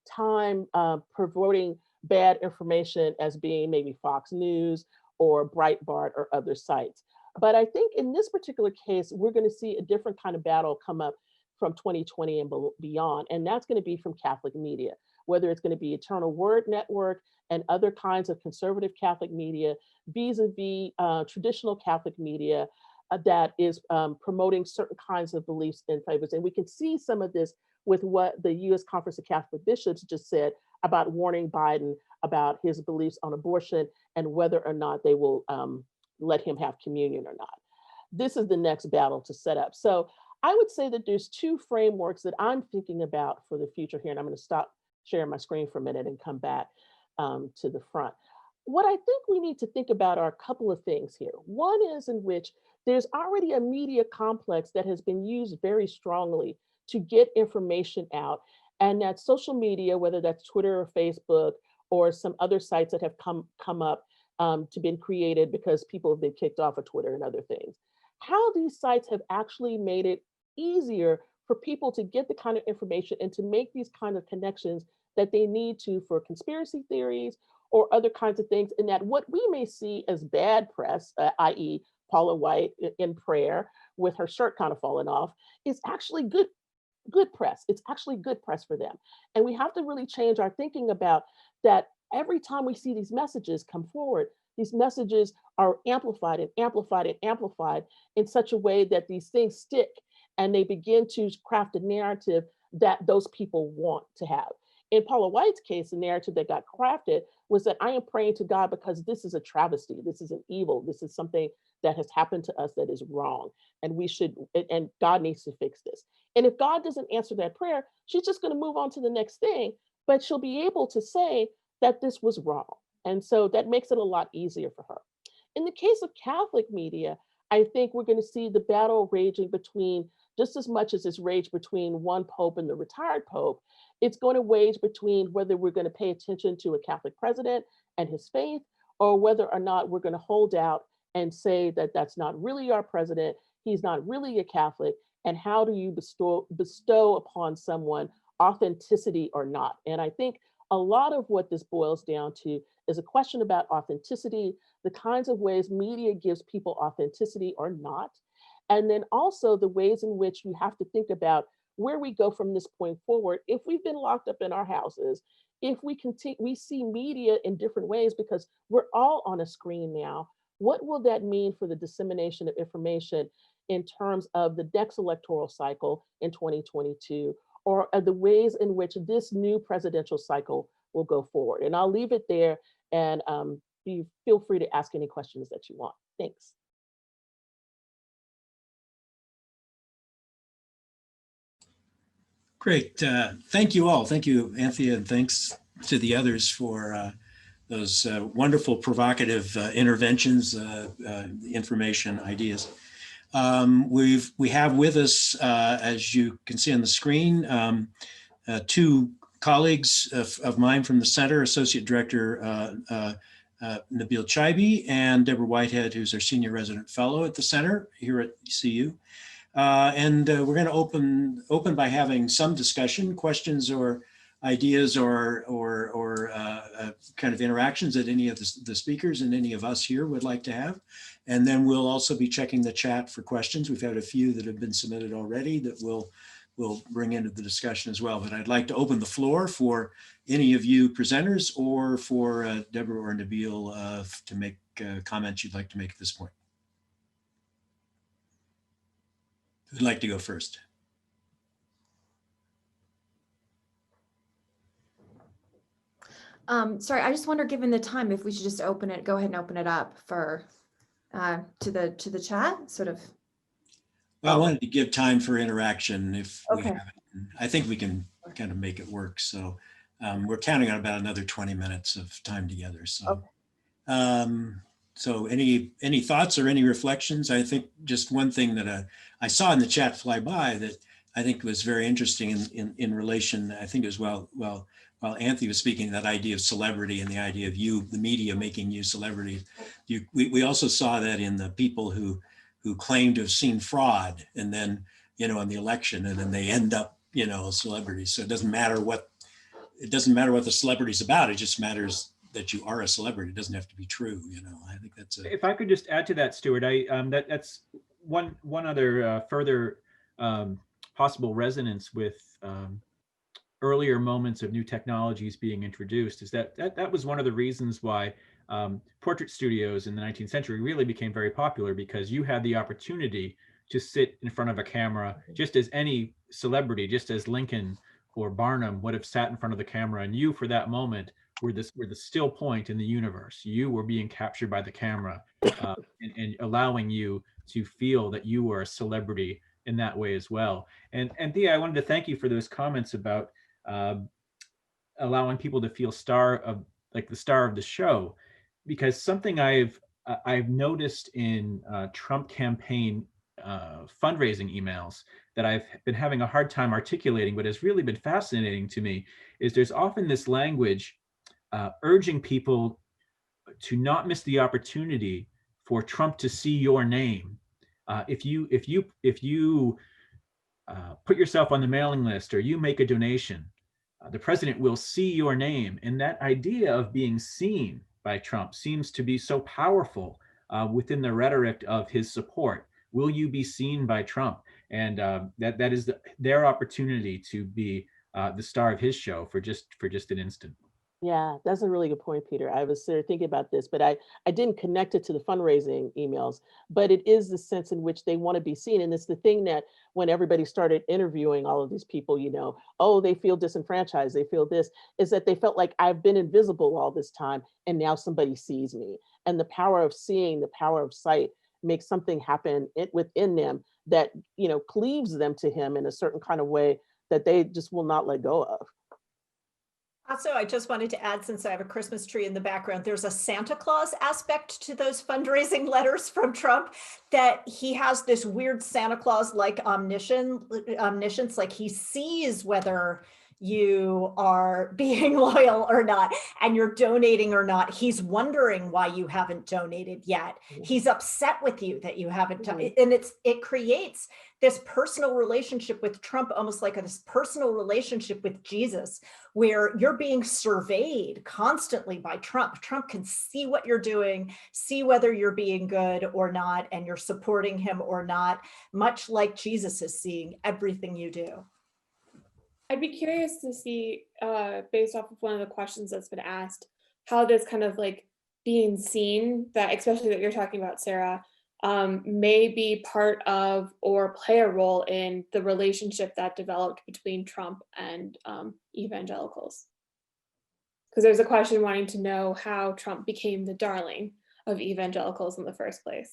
time promoting bad information as being maybe Fox News or Breitbart or other sites. But I think in this particular case, we're going to see a different kind of battle come up from 2020 and beyond. And that's going to be from Catholic media, whether it's going to be Eternal Word Network and other kinds of conservative Catholic media, vis-a-vis traditional Catholic media that is promoting certain kinds of beliefs and favors. And we can see some of this with what the U.S. Conference of Catholic Bishops just said about warning Biden about his beliefs on abortion and whether or not they will let him have communion or not. This is the next battle to set up. So I would say that there's two frameworks that I'm thinking about for the future here, and I'm going to stop sharing my screen for a minute and come back to the front. What I think we need to think about are a couple of things here. One is in which there's already a media complex that has been used very strongly to get information out, and that social media, whether that's Twitter or Facebook or some other sites that have come up to been created because people have been kicked off of Twitter and other things, how these sites have actually made it easier for people to get the kind of information and to make these kind of connections that they need to for conspiracy theories or other kinds of things, and that what we may see as bad press, i.e. Paula White in prayer with her shirt kind of falling off, is actually good press. It's actually good press for them. And we have to really change our thinking about that. Every time we see these messages come forward, these messages are amplified and amplified and amplified in such a way that these things stick and they begin to craft a narrative that those people want to have. In Paula White's case, the narrative that got crafted was that I am praying to God because this is a travesty. This is an evil. This is something that has happened to us that is wrong. And and God needs to fix this. And if God doesn't answer that prayer, she's just going to move on to the next thing, but she'll be able to say that this was wrong. And so that makes it a lot easier for her. In the case of Catholic media, I think we're going to see the battle raging between, just as much as it's raged between one pope and the retired pope, it's going to wage between whether we're going to pay attention to a Catholic president and his faith, or whether or not we're going to hold out and say that that's not really our president, he's not really a Catholic, and how do you bestow upon someone authenticity or not? And I think a lot of what this boils down to is a question about authenticity, the kinds of ways media gives people authenticity or not, and then also the ways in which you have to think about where we go from this point forward. If we've been locked up in our houses, if we see media in different ways because we're all on a screen now, what will that mean for the dissemination of information in terms of the next electoral cycle in 2022, or the ways in which this new presidential cycle will go forward? And I'll leave it there, and feel free to ask any questions that you want. Thanks. Great. Thank you all. Thank you, Anthea, and thanks to the others for those wonderful, provocative interventions, information, ideas. We have with us, as you can see on the screen, two colleagues of mine from the center, Associate Director Nabil Chaibi and Deborah Whitehead, who's our Senior Resident Fellow at the center here at CU. We're going to open by having some discussion, questions or ideas or kind of interactions that any of the speakers and any of us here would like to have. And then we'll also be checking the chat for questions. We've had a few that have been submitted already that we'll bring into the discussion as well. But I'd like to open the floor for any of you presenters or for Deborah or Nabil to make comments you'd like to make at this point. Who'd like to go first? Sorry, I just wonder, given the time, if we should just go ahead and open it up for to the chat, sort of. Well, I wanted to give time for interaction if we Okay. have it. I think we can kind of make it work. So we're counting on about another 20 minutes of time together. So, so any thoughts or any reflections? I think just one thing that I saw in the chat fly by that I think was very interesting in relation, I think as well, while Anthea was speaking, that idea of celebrity and the idea of you, the media making you celebrity. We also saw that in the people who claim to have seen fraud and then, in the election, and then they end up, celebrities. So it doesn't matter what the celebrity's about. It just matters that you are a celebrity. It doesn't have to be true. I think that's If I could just add to that, Stewart, that's one other further possible resonance with earlier moments of new technologies being introduced is that was one of the reasons why portrait studios in the 19th century really became very popular, because you had the opportunity to sit in front of a camera just as any celebrity, just as Lincoln or Barnum would have sat in front of the camera, and you for that moment were the still point in the universe. You were being captured by the camera and allowing you to feel that you were a celebrity in that way as well. And Thea, I wanted to thank you for those comments about allowing people to feel the star of the show, because something I've noticed in Trump campaign fundraising emails that I've been having a hard time articulating, but has really been fascinating to me, is there's often this language urging people to not miss the opportunity for Trump to see your name. If you put yourself on the mailing list or you make a donation, the president will see your name. And that idea of being seen by Trump seems to be so powerful within the rhetoric of his support. Will you be seen by Trump? And that is their opportunity to be the star of his show for just an instant. Yeah, that's a really good point, Peter. I was sort of thinking about this, but I didn't connect it to the fundraising emails, but it is the sense in which they want to be seen. And it's the thing that when everybody started interviewing all of these people, oh, they feel disenfranchised, they feel this, is that they felt like I've been invisible all this time and now somebody sees me. And the power of seeing, the power of sight makes something happen within them that, cleaves them to him in a certain kind of way that they just will not let go of. Also, I just wanted to add, since I have a Christmas tree in the background, there's a Santa Claus aspect to those fundraising letters from Trump, that he has this weird Santa Claus-like omniscience, like he sees whether you are being loyal or not, and you're donating or not. He's wondering why you haven't donated yet. He's upset with you that you haven't done it. And it creates this personal relationship with Trump, almost like this personal relationship with Jesus, where you're being surveyed constantly by Trump. Trump can see what you're doing, see whether you're being good or not, and you're supporting him or not, much like Jesus is seeing everything you do. I'd be curious to see, based off of one of the questions that's been asked, how this kind of like being seen, that especially that you're talking about, Sarah, may be part of or play a role in the relationship that developed between Trump and evangelicals. Because there's a question wanting to know how Trump became the darling of evangelicals in the first place.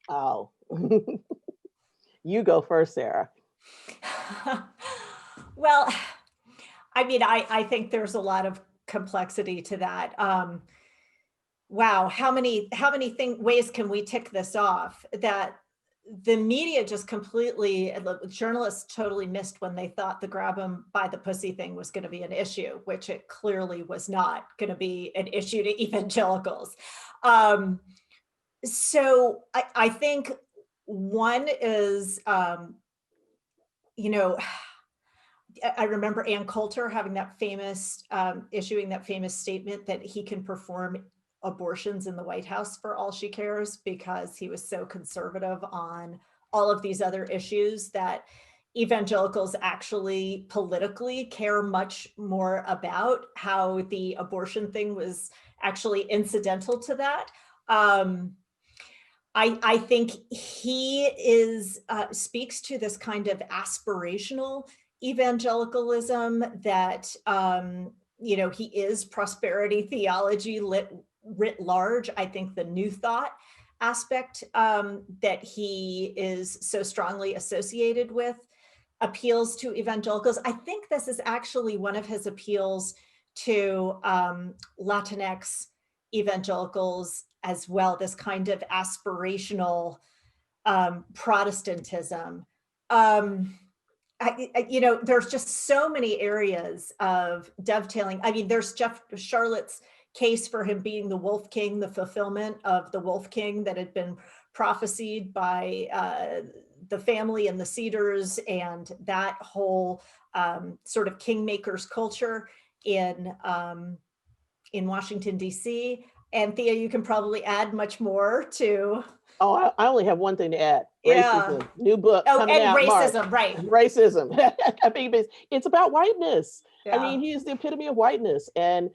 Oh, you go first, Sarah. Well, I mean, I think there's a lot of complexity to that. Wow, how many ways can we tick this off? That the media just completely, the journalists totally missed when they thought the grab them by the pussy thing was going to be an issue, which it clearly was not going to be an issue to evangelicals. So I think one is, you know, I remember Ann Coulter having that famous, issuing that famous statement that he can perform abortions in the White House for all she cares, because he was so conservative on all of these other issues that evangelicals actually politically care much more about. How the abortion thing was actually incidental to that. I think he is, speaks to this kind of aspirational evangelicalism that, you know, he is prosperity theology writ large. I think the New Thought aspect that he is so strongly associated with appeals to evangelicals. I think this is actually one of his appeals to Latinx evangelicals as well, this kind of aspirational Protestantism. You know, there's just so many areas of dovetailing. I mean, there's Jeff Charlotte's case for him being the Wolf King, the fulfillment of the Wolf King that had been prophesied by the family and the Cedars, and that whole sort of kingmakers culture in Washington, D.C. Anthea, you can probably add much more to. Oh, I only have one thing to add. Yeah. Racism, new book Oh, coming and out. racism, March. right. Racism. I mean, it's about whiteness. Yeah. I mean, he is the epitome of whiteness, and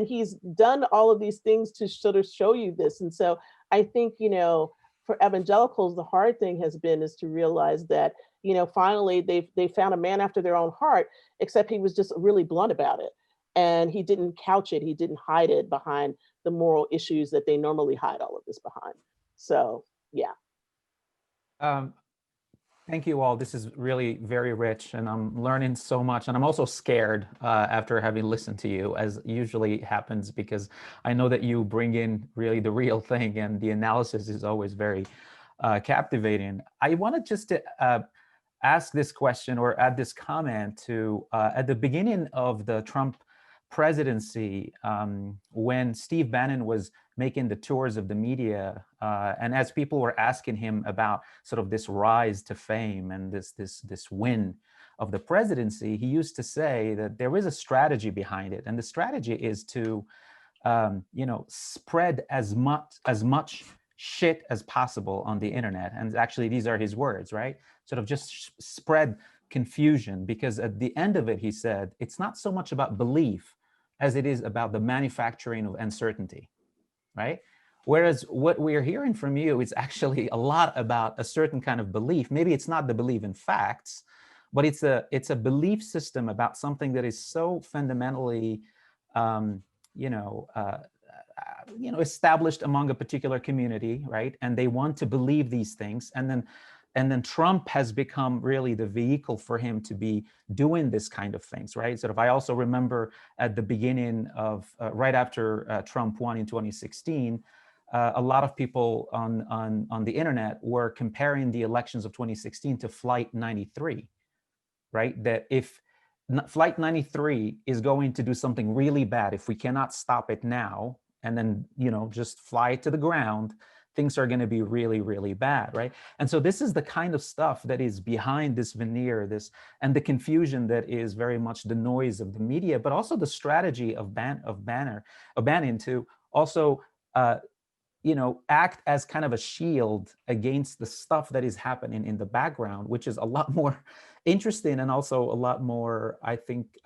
he's done all of these things to sort of show you this. And so I think, you know, for evangelicals, the hard thing has been is to realize that, you know, finally they found a man after their own heart, except he was just really blunt about it. And he didn't couch it. He didn't hide it behind the moral issues that they normally hide all of this behind. So, yeah. Thank you all. This is really very rich, and I'm learning so much. And I'm also scared after having listened to you, as usually happens, because I know that you bring in really the real thing, and the analysis is always very captivating. I wanted just to ask this question or add this comment to at the beginning of the Trump presidency, when Steve Bannon was making the tours of the media, and as people were asking him about sort of this rise to fame and this win of the presidency, he used to say that there is a strategy behind it, and the strategy is to, you know, spread as much shit as possible on the internet. And actually, these are his words, right? Sort of just spread confusion, because at the end of it, he said, it's not so much about belief as it is about the manufacturing of uncertainty, right? Whereas what we're hearing from you is actually a lot about a certain kind of belief. Maybe it's not the belief in facts, but it's a belief system about something that is so fundamentally, established among a particular community, right? And they want to believe these things, and then Trump has become really the vehicle for him to be doing this kind of things, right? Sort of, I also remember at the beginning of, right after Trump won in 2016, a lot of people on the internet were comparing the elections of 2016 to Flight 93, right? That if Flight 93 is going to do something really bad, if we cannot stop it now, and then, you know, just fly it to the ground, things are going to be really, really bad, right? And so this is the kind of stuff that is behind this veneer, and the confusion that is very much the noise of the media, but also the strategy of Bannon to also, act as kind of a shield against the stuff that is happening in the background, which is a lot more interesting and also a lot more, I think,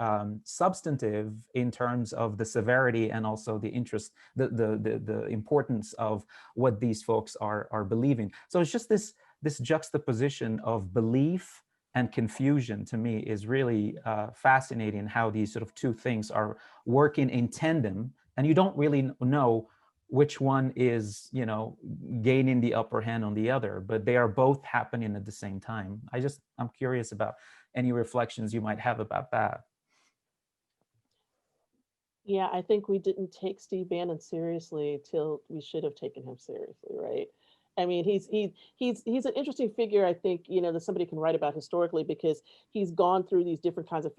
substantive in terms of the severity and also the interest, the importance of what these folks are believing. So it's just this juxtaposition of belief and confusion, to me, is really fascinating, how these sort of two things are working in tandem, and you don't really know which one is, gaining the upper hand on the other, but they are both happening at the same time. I'm curious about any reflections you might have about that. Yeah, I think we didn't take Steve Bannon seriously till we should have taken him seriously, right? I mean, he's an interesting figure. I think that somebody can write about historically because he's gone through these different kinds of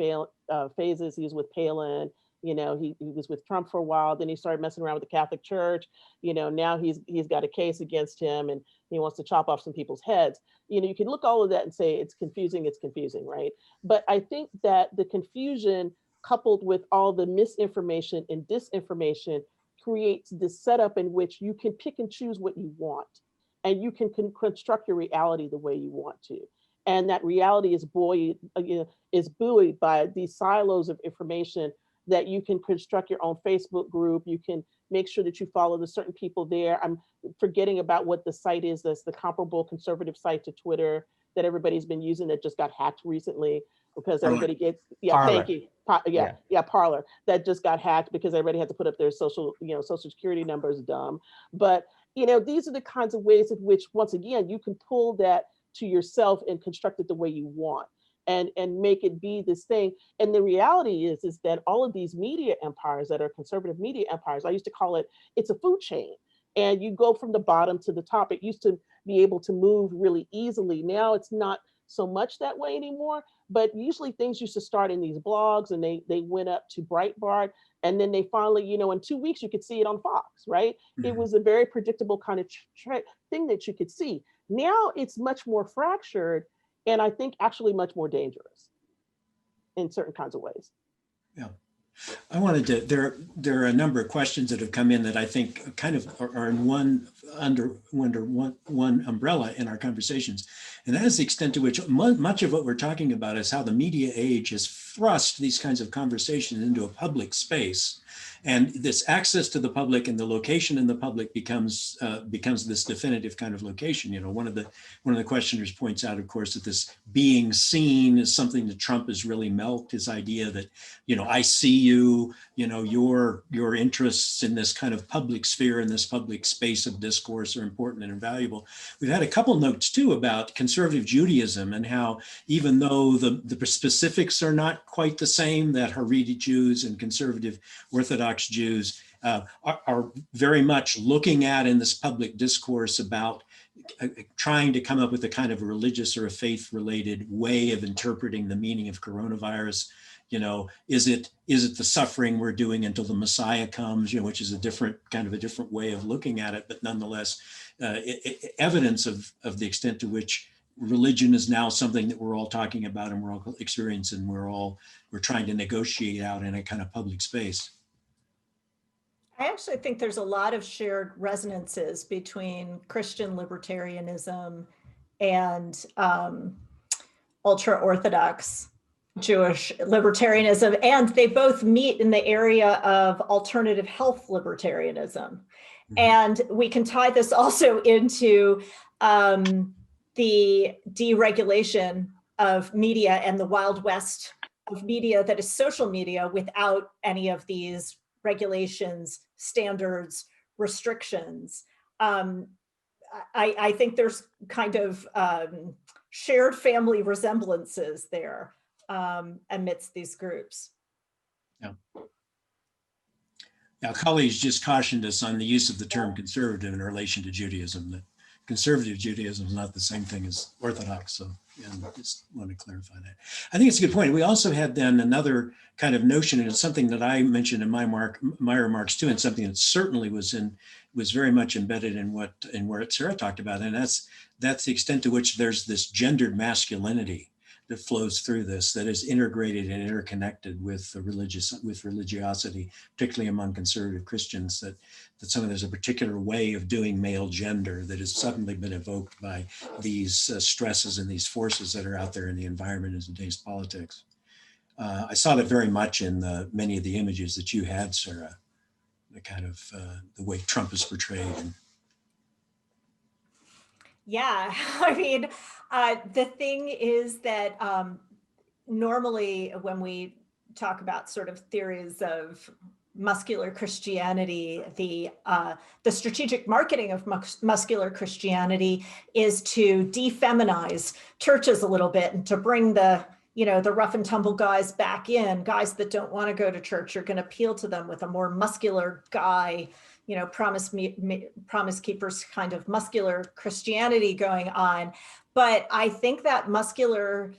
phases. He was with Palin, he was with Trump for a while. Then he started messing around with the Catholic Church. Now he's got a case against him, and he wants to chop off some people's heads. You can look all of that and say it's confusing, right? But I think that the confusion coupled with all the misinformation and disinformation creates this setup in which you can pick and choose what you want, and you can construct your reality the way you want to. And that reality is buoyed by these silos of information that you can construct your own Facebook group. You can make sure that you follow the certain people there. I'm forgetting about what the site is. That's the comparable conservative site to Twitter that everybody's been using that just got hacked recently because everybody gets, Parler. thank you. Parler, that just got hacked because everybody had to put up their social security numbers, dumb. But these are the kinds of ways in which, once again, you can pull that to yourself and construct it the way you want and make it be this thing. And the reality is that all of these media empires that are conservative media empires, I used to call it's a food chain. And you go from the bottom to the top. It used to be able to move really easily. Now it's not so much that way anymore, but usually things used to start in these blogs and they went up to Breitbart, and then they finally, in 2 weeks you could see it on Fox, right? Mhm. It was a very predictable kind of thing that you could see. Now it's much more fractured, and I think actually much more dangerous in certain kinds of ways. Yeah. I wanted to, there are a number of questions that have come in that I think kind of are in one umbrella in our conversations. And that is the extent to which much of what we're talking about is how the media age has thrust these kinds of conversations into a public space. And this access to the public and the location in the public becomes this definitive kind of location. One of the questioners points out, of course, that this being seen is something that Trump has really milked, his idea that, I see you, your interests in this kind of public sphere, in this public space of discourse are important and valuable. We've had a couple notes too about conservative Judaism and how, even though the specifics are not quite the same, that Haredi Jews and conservative Orthodox Jews are very much looking at in this public discourse about trying to come up with a kind of a religious or a faith-related way of interpreting the meaning of coronavirus. Is it the suffering we're doing until the Messiah comes, which is a different way of looking at it, but nonetheless, evidence of the extent to which religion is now something that we're all talking about and we're all experiencing, we're trying to negotiate out in a kind of public space. I actually think there's a lot of shared resonances between Christian libertarianism and ultra-Orthodox Jewish libertarianism, and they both meet in the area of alternative health libertarianism. Mm-hmm. And we can tie this also into the deregulation of media and the Wild West of media that is social media without any of these regulations, standards, restrictions. I think there's kind of shared family resemblances there amidst these groups. Yeah. Now, colleagues just cautioned us on the use of the term conservative in relation to Judaism, that conservative Judaism is not the same thing as Orthodox. So I just want to clarify that. I think it's a good point. We also had then another kind of notion, and it's something that I mentioned in my remarks too, and something that certainly was very much embedded in what Sarah talked about, and that's the extent to which there's this gendered masculinity that flows through this, that is integrated and interconnected with religiosity, particularly among conservative Christians, that there's a particular way of doing male gender that has suddenly been evoked by these stresses and these forces that are out there in the environment in today's politics. I saw that very much in many of the images that you had, Sarah, the kind of the way Trump is portrayed. Yeah, I mean, the thing is that normally when we talk about sort of theories of muscular Christianity, the strategic marketing of muscular Christianity is to defeminize churches a little bit and to bring the the rough and tumble guys back in, guys that don't want to go to church. You're going to appeal to them with a more muscular guy, promise keepers kind of muscular Christianity going on. But I think that muscular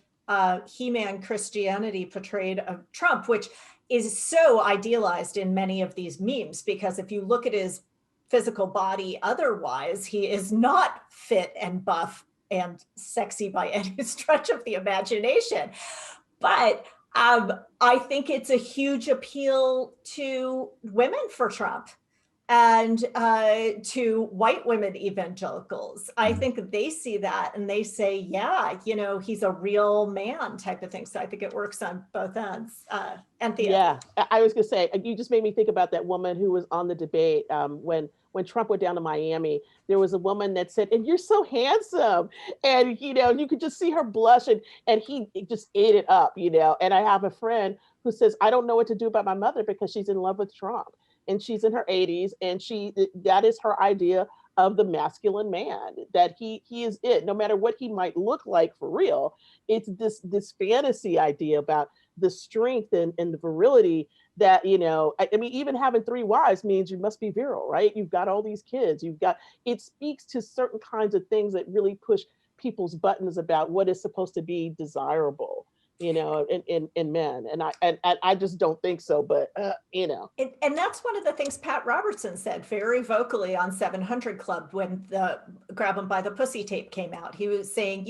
He-Man Christianity portrayed of Trump, which is so idealized in many of these memes, because if you look at his physical body otherwise, he is not fit and buff and sexy by any stretch of the imagination. But I think it's a huge appeal to women for Trump and to white women evangelicals. I think they see that and they say, yeah, he's a real man type of thing. So I think it works on both ends. Anthea. Yeah, I was gonna say, you just made me think about that woman who was on the debate when Trump went down to Miami. There was a woman that said, "And you're so handsome," and you could just see her blush, and he just ate it up, And I have a friend who says, "I don't know what to do about my mother because she's in love with Trump, and she's in her 80s, and that is her idea of the masculine man, that he is it, no matter what he might look like for real. It's this fantasy idea about the strength and the virility that, I mean, even having 3 wives means you must be virile, right? You've got all these kids, it speaks to certain kinds of things that really push people's buttons about what is supposed to be desirable, in men. And I just don't think so, but And that's one of the things Pat Robertson said very vocally on 700 Club when the Grab 'em by the Pussy tape came out. He was saying,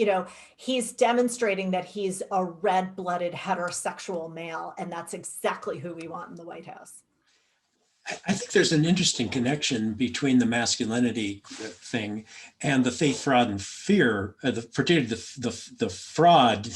he's demonstrating that he's a red-blooded heterosexual male, and that's exactly who we want in the White House. I think there's an interesting connection between the masculinity thing and the faith, fraud, and fear, particularly the fraud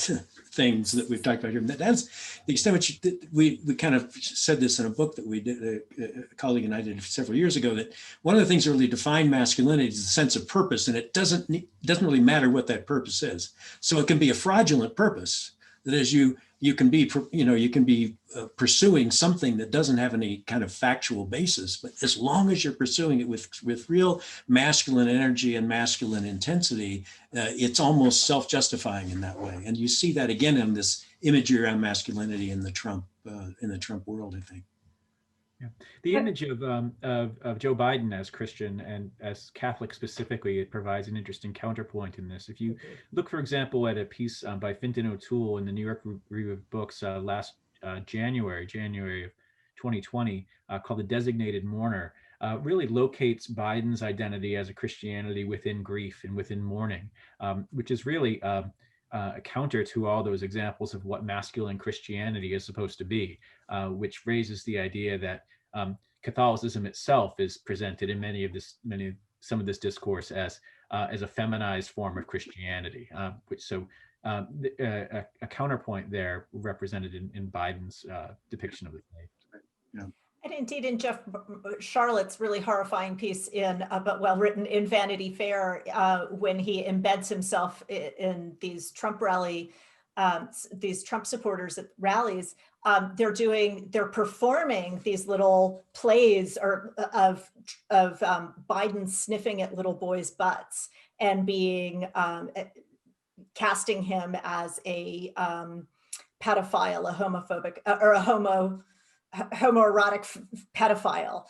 things that we've talked about here. That's the extent which we kind of said this in a book that we did, a colleague and I did several years ago, that one of the things that really define masculinity is the sense of purpose, and it doesn't really matter what that purpose is. So it can be a fraudulent purpose, that is, you can be pursuing something that doesn't have any kind of factual basis, but as long as you're pursuing it with real masculine energy and masculine intensity, it's almost self-justifying in that way. And you see that again in this imagery around masculinity in the Trump world, I think. Yeah. The image of Joe Biden as Christian and as Catholic specifically, it provides an interesting counterpoint in this. If you look, for example, at a piece by Fintan O'Toole in the New York Review of Books last January of 2020, called The Designated Mourner, really locates Biden's identity as a Christianity within grief and within mourning, which is really a counter to all those examples of what masculine Christianity is supposed to be, which raises the idea that Catholicism itself is presented in some of this discourse as a feminized form of Christianity, a counterpoint there represented in Biden's depiction of the faith. Yeah. And indeed, in Jeff Charlotte's really horrifying piece but well written in Vanity Fair, when he embeds himself in these Trump these Trump supporters at rallies, they're performing these little plays of Biden sniffing at little boys' butts and being casting him as a pedophile, a homophobic or a homoerotic pedophile.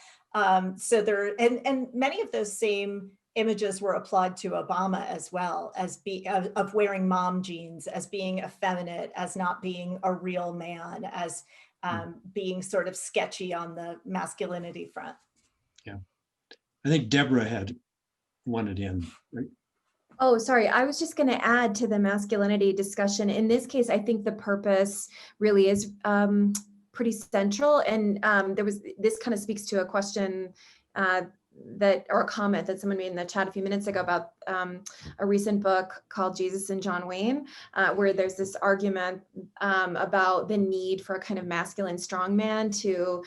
So and many of those same images were applied to Obama as well, as of wearing mom jeans, as being effeminate, as not being a real man, as being sort of sketchy on the masculinity front. Yeah, I think Deborah had wanted in, right? Oh, sorry. I was just going to add to the masculinity discussion. In this case, I think the purpose really is pretty central. And this kind of speaks to a question or a comment that someone made in the chat a few minutes ago about a recent book called Jesus and John Wayne, where there's this argument about the need for a kind of masculine strongman to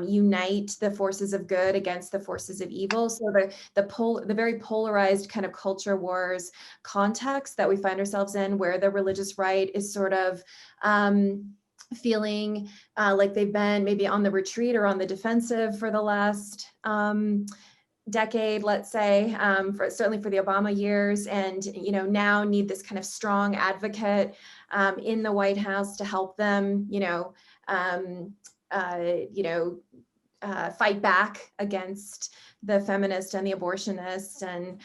unite the forces of good against the forces of evil. So the very polarized kind of culture wars context that we find ourselves in, where the religious right is sort of feeling like they've been maybe on the retreat or on the defensive for the last decade, let's say, certainly for the Obama years, and now need this kind of strong advocate in the White House to help them, fight back against the feminists and the abortionists, and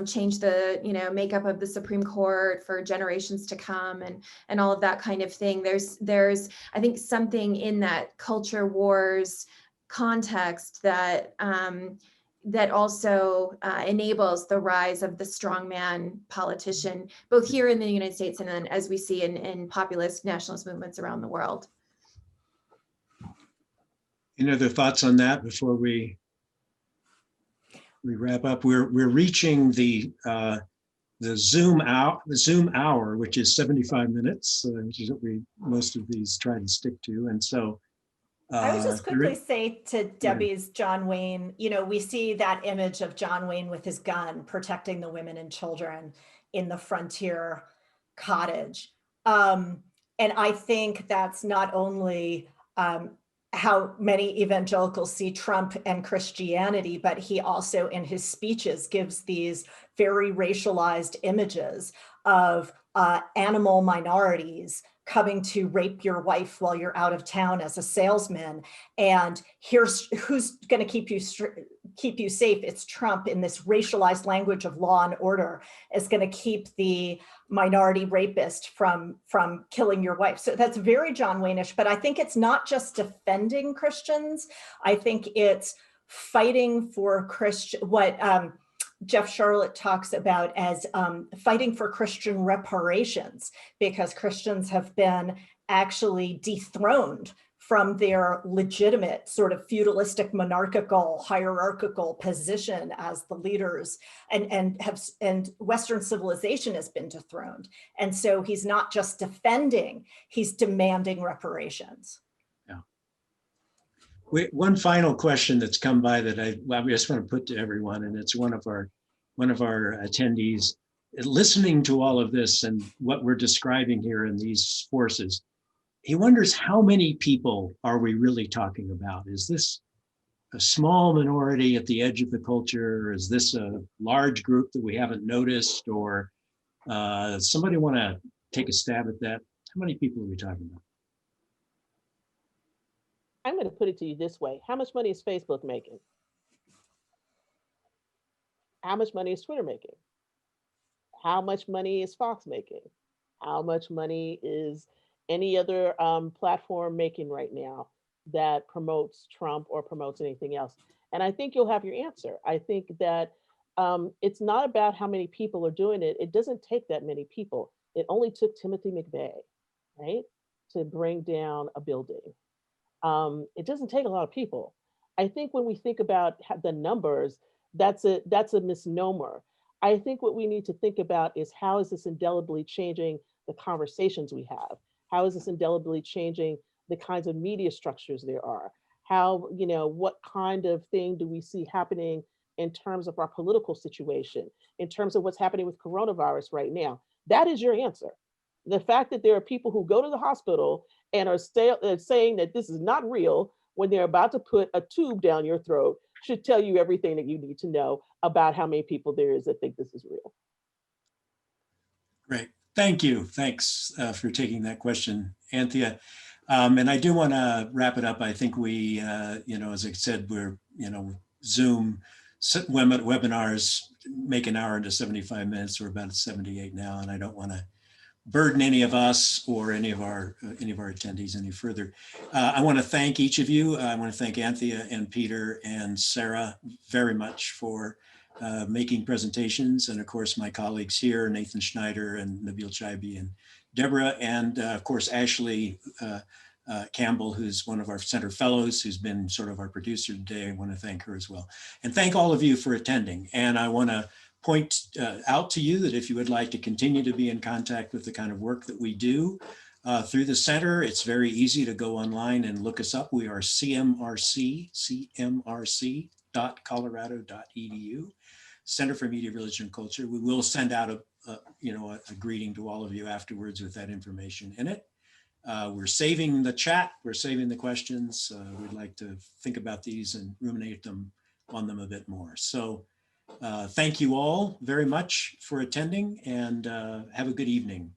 change the makeup of the Supreme Court for generations to come, and all of that kind of thing. There's I think something in that culture wars context that that also enables the rise of the strongman politician, both here in the United States and then as we see in populist nationalist movements around the world. Any other thoughts on that before we wrap up? We're reaching the Zoom hour, which is 75 minutes, which is what most of these try to stick to, and so. I would just quickly say to Debbie's John Wayne, we see that image of John Wayne with his gun protecting the women and children in the frontier cottage. And I think that's not only how many evangelicals see Trump and Christianity, but he also in his speeches gives these very racialized images of animal minorities coming to rape your wife while you're out of town as a salesman. And here's who's going to keep you safe. It's Trump, in this racialized language of law and order, is going to keep the minority rapist from killing your wife. So that's very John Wayne-ish, but I think it's not just defending Christians. I think it's fighting for what Jeff Charlotte talks about as fighting for Christian reparations, because Christians have been actually dethroned from their legitimate sort of feudalistic, monarchical, hierarchical position as the leaders, and Western civilization has been dethroned. And so he's not just defending, he's demanding reparations. One final question that's come by that I just want to put to everyone, and it's one of our attendees. Listening to all of this and what we're describing here in these forces, he wonders, how many people are we really talking about? Is this a small minority at the edge of the culture? Is this a large group that we haven't noticed? Or somebody want to take a stab at that? How many people are we talking about? I'm going to put it to you this way. How much money is Facebook making? How much money is Twitter making? How much money is Fox making? How much money is any other platform making right now that promotes Trump or promotes anything else? And I think you'll have your answer. I think that it's not about how many people are doing it. It doesn't take that many people. It only took Timothy McVeigh, right, to bring down a building. It doesn't take a lot of people. I think when we think about the numbers, that's a misnomer. I think what we need to think about is, how is this indelibly changing the conversations we have? How is this indelibly changing the kinds of media structures there are? How, what kind of thing do we see happening in terms of our political situation, in terms of what's happening with coronavirus right now? That is your answer. The fact that there are people who go to the hospital and are saying that this is not real when they're about to put a tube down your throat should tell you everything that you need to know about how many people there is that think this is real. Great. Thank you. Thanks for taking that question, Anthea. And I do want to wrap it up. I think we, as I said, we're, Zoom webinars make an hour into 75 minutes. We're about at 78 now, and I don't want to burden any of us or any of our attendees any further. I want to thank each of you. I want to thank Anthea and Peter and Sarah very much for making presentations, and of course my colleagues here, Nathan Schneider and Nabil Chaibi and Deborah, and of course Ashley Campbell, who's one of our center fellows, who's been sort of our producer today. I want to thank her as well, and thank all of you for attending. And I want to point out to you that if you would like to continue to be in contact with the kind of work that we do through the center, it's very easy to go online and look us up. We are cmrc.colorado.edu, Center for Media, Religion, and Culture. We will send out a greeting to all of you afterwards with that information in it. We're saving the chat, we're saving the questions. We'd like to think about these and ruminate on them a bit more. So thank you all very much for attending, and have a good evening.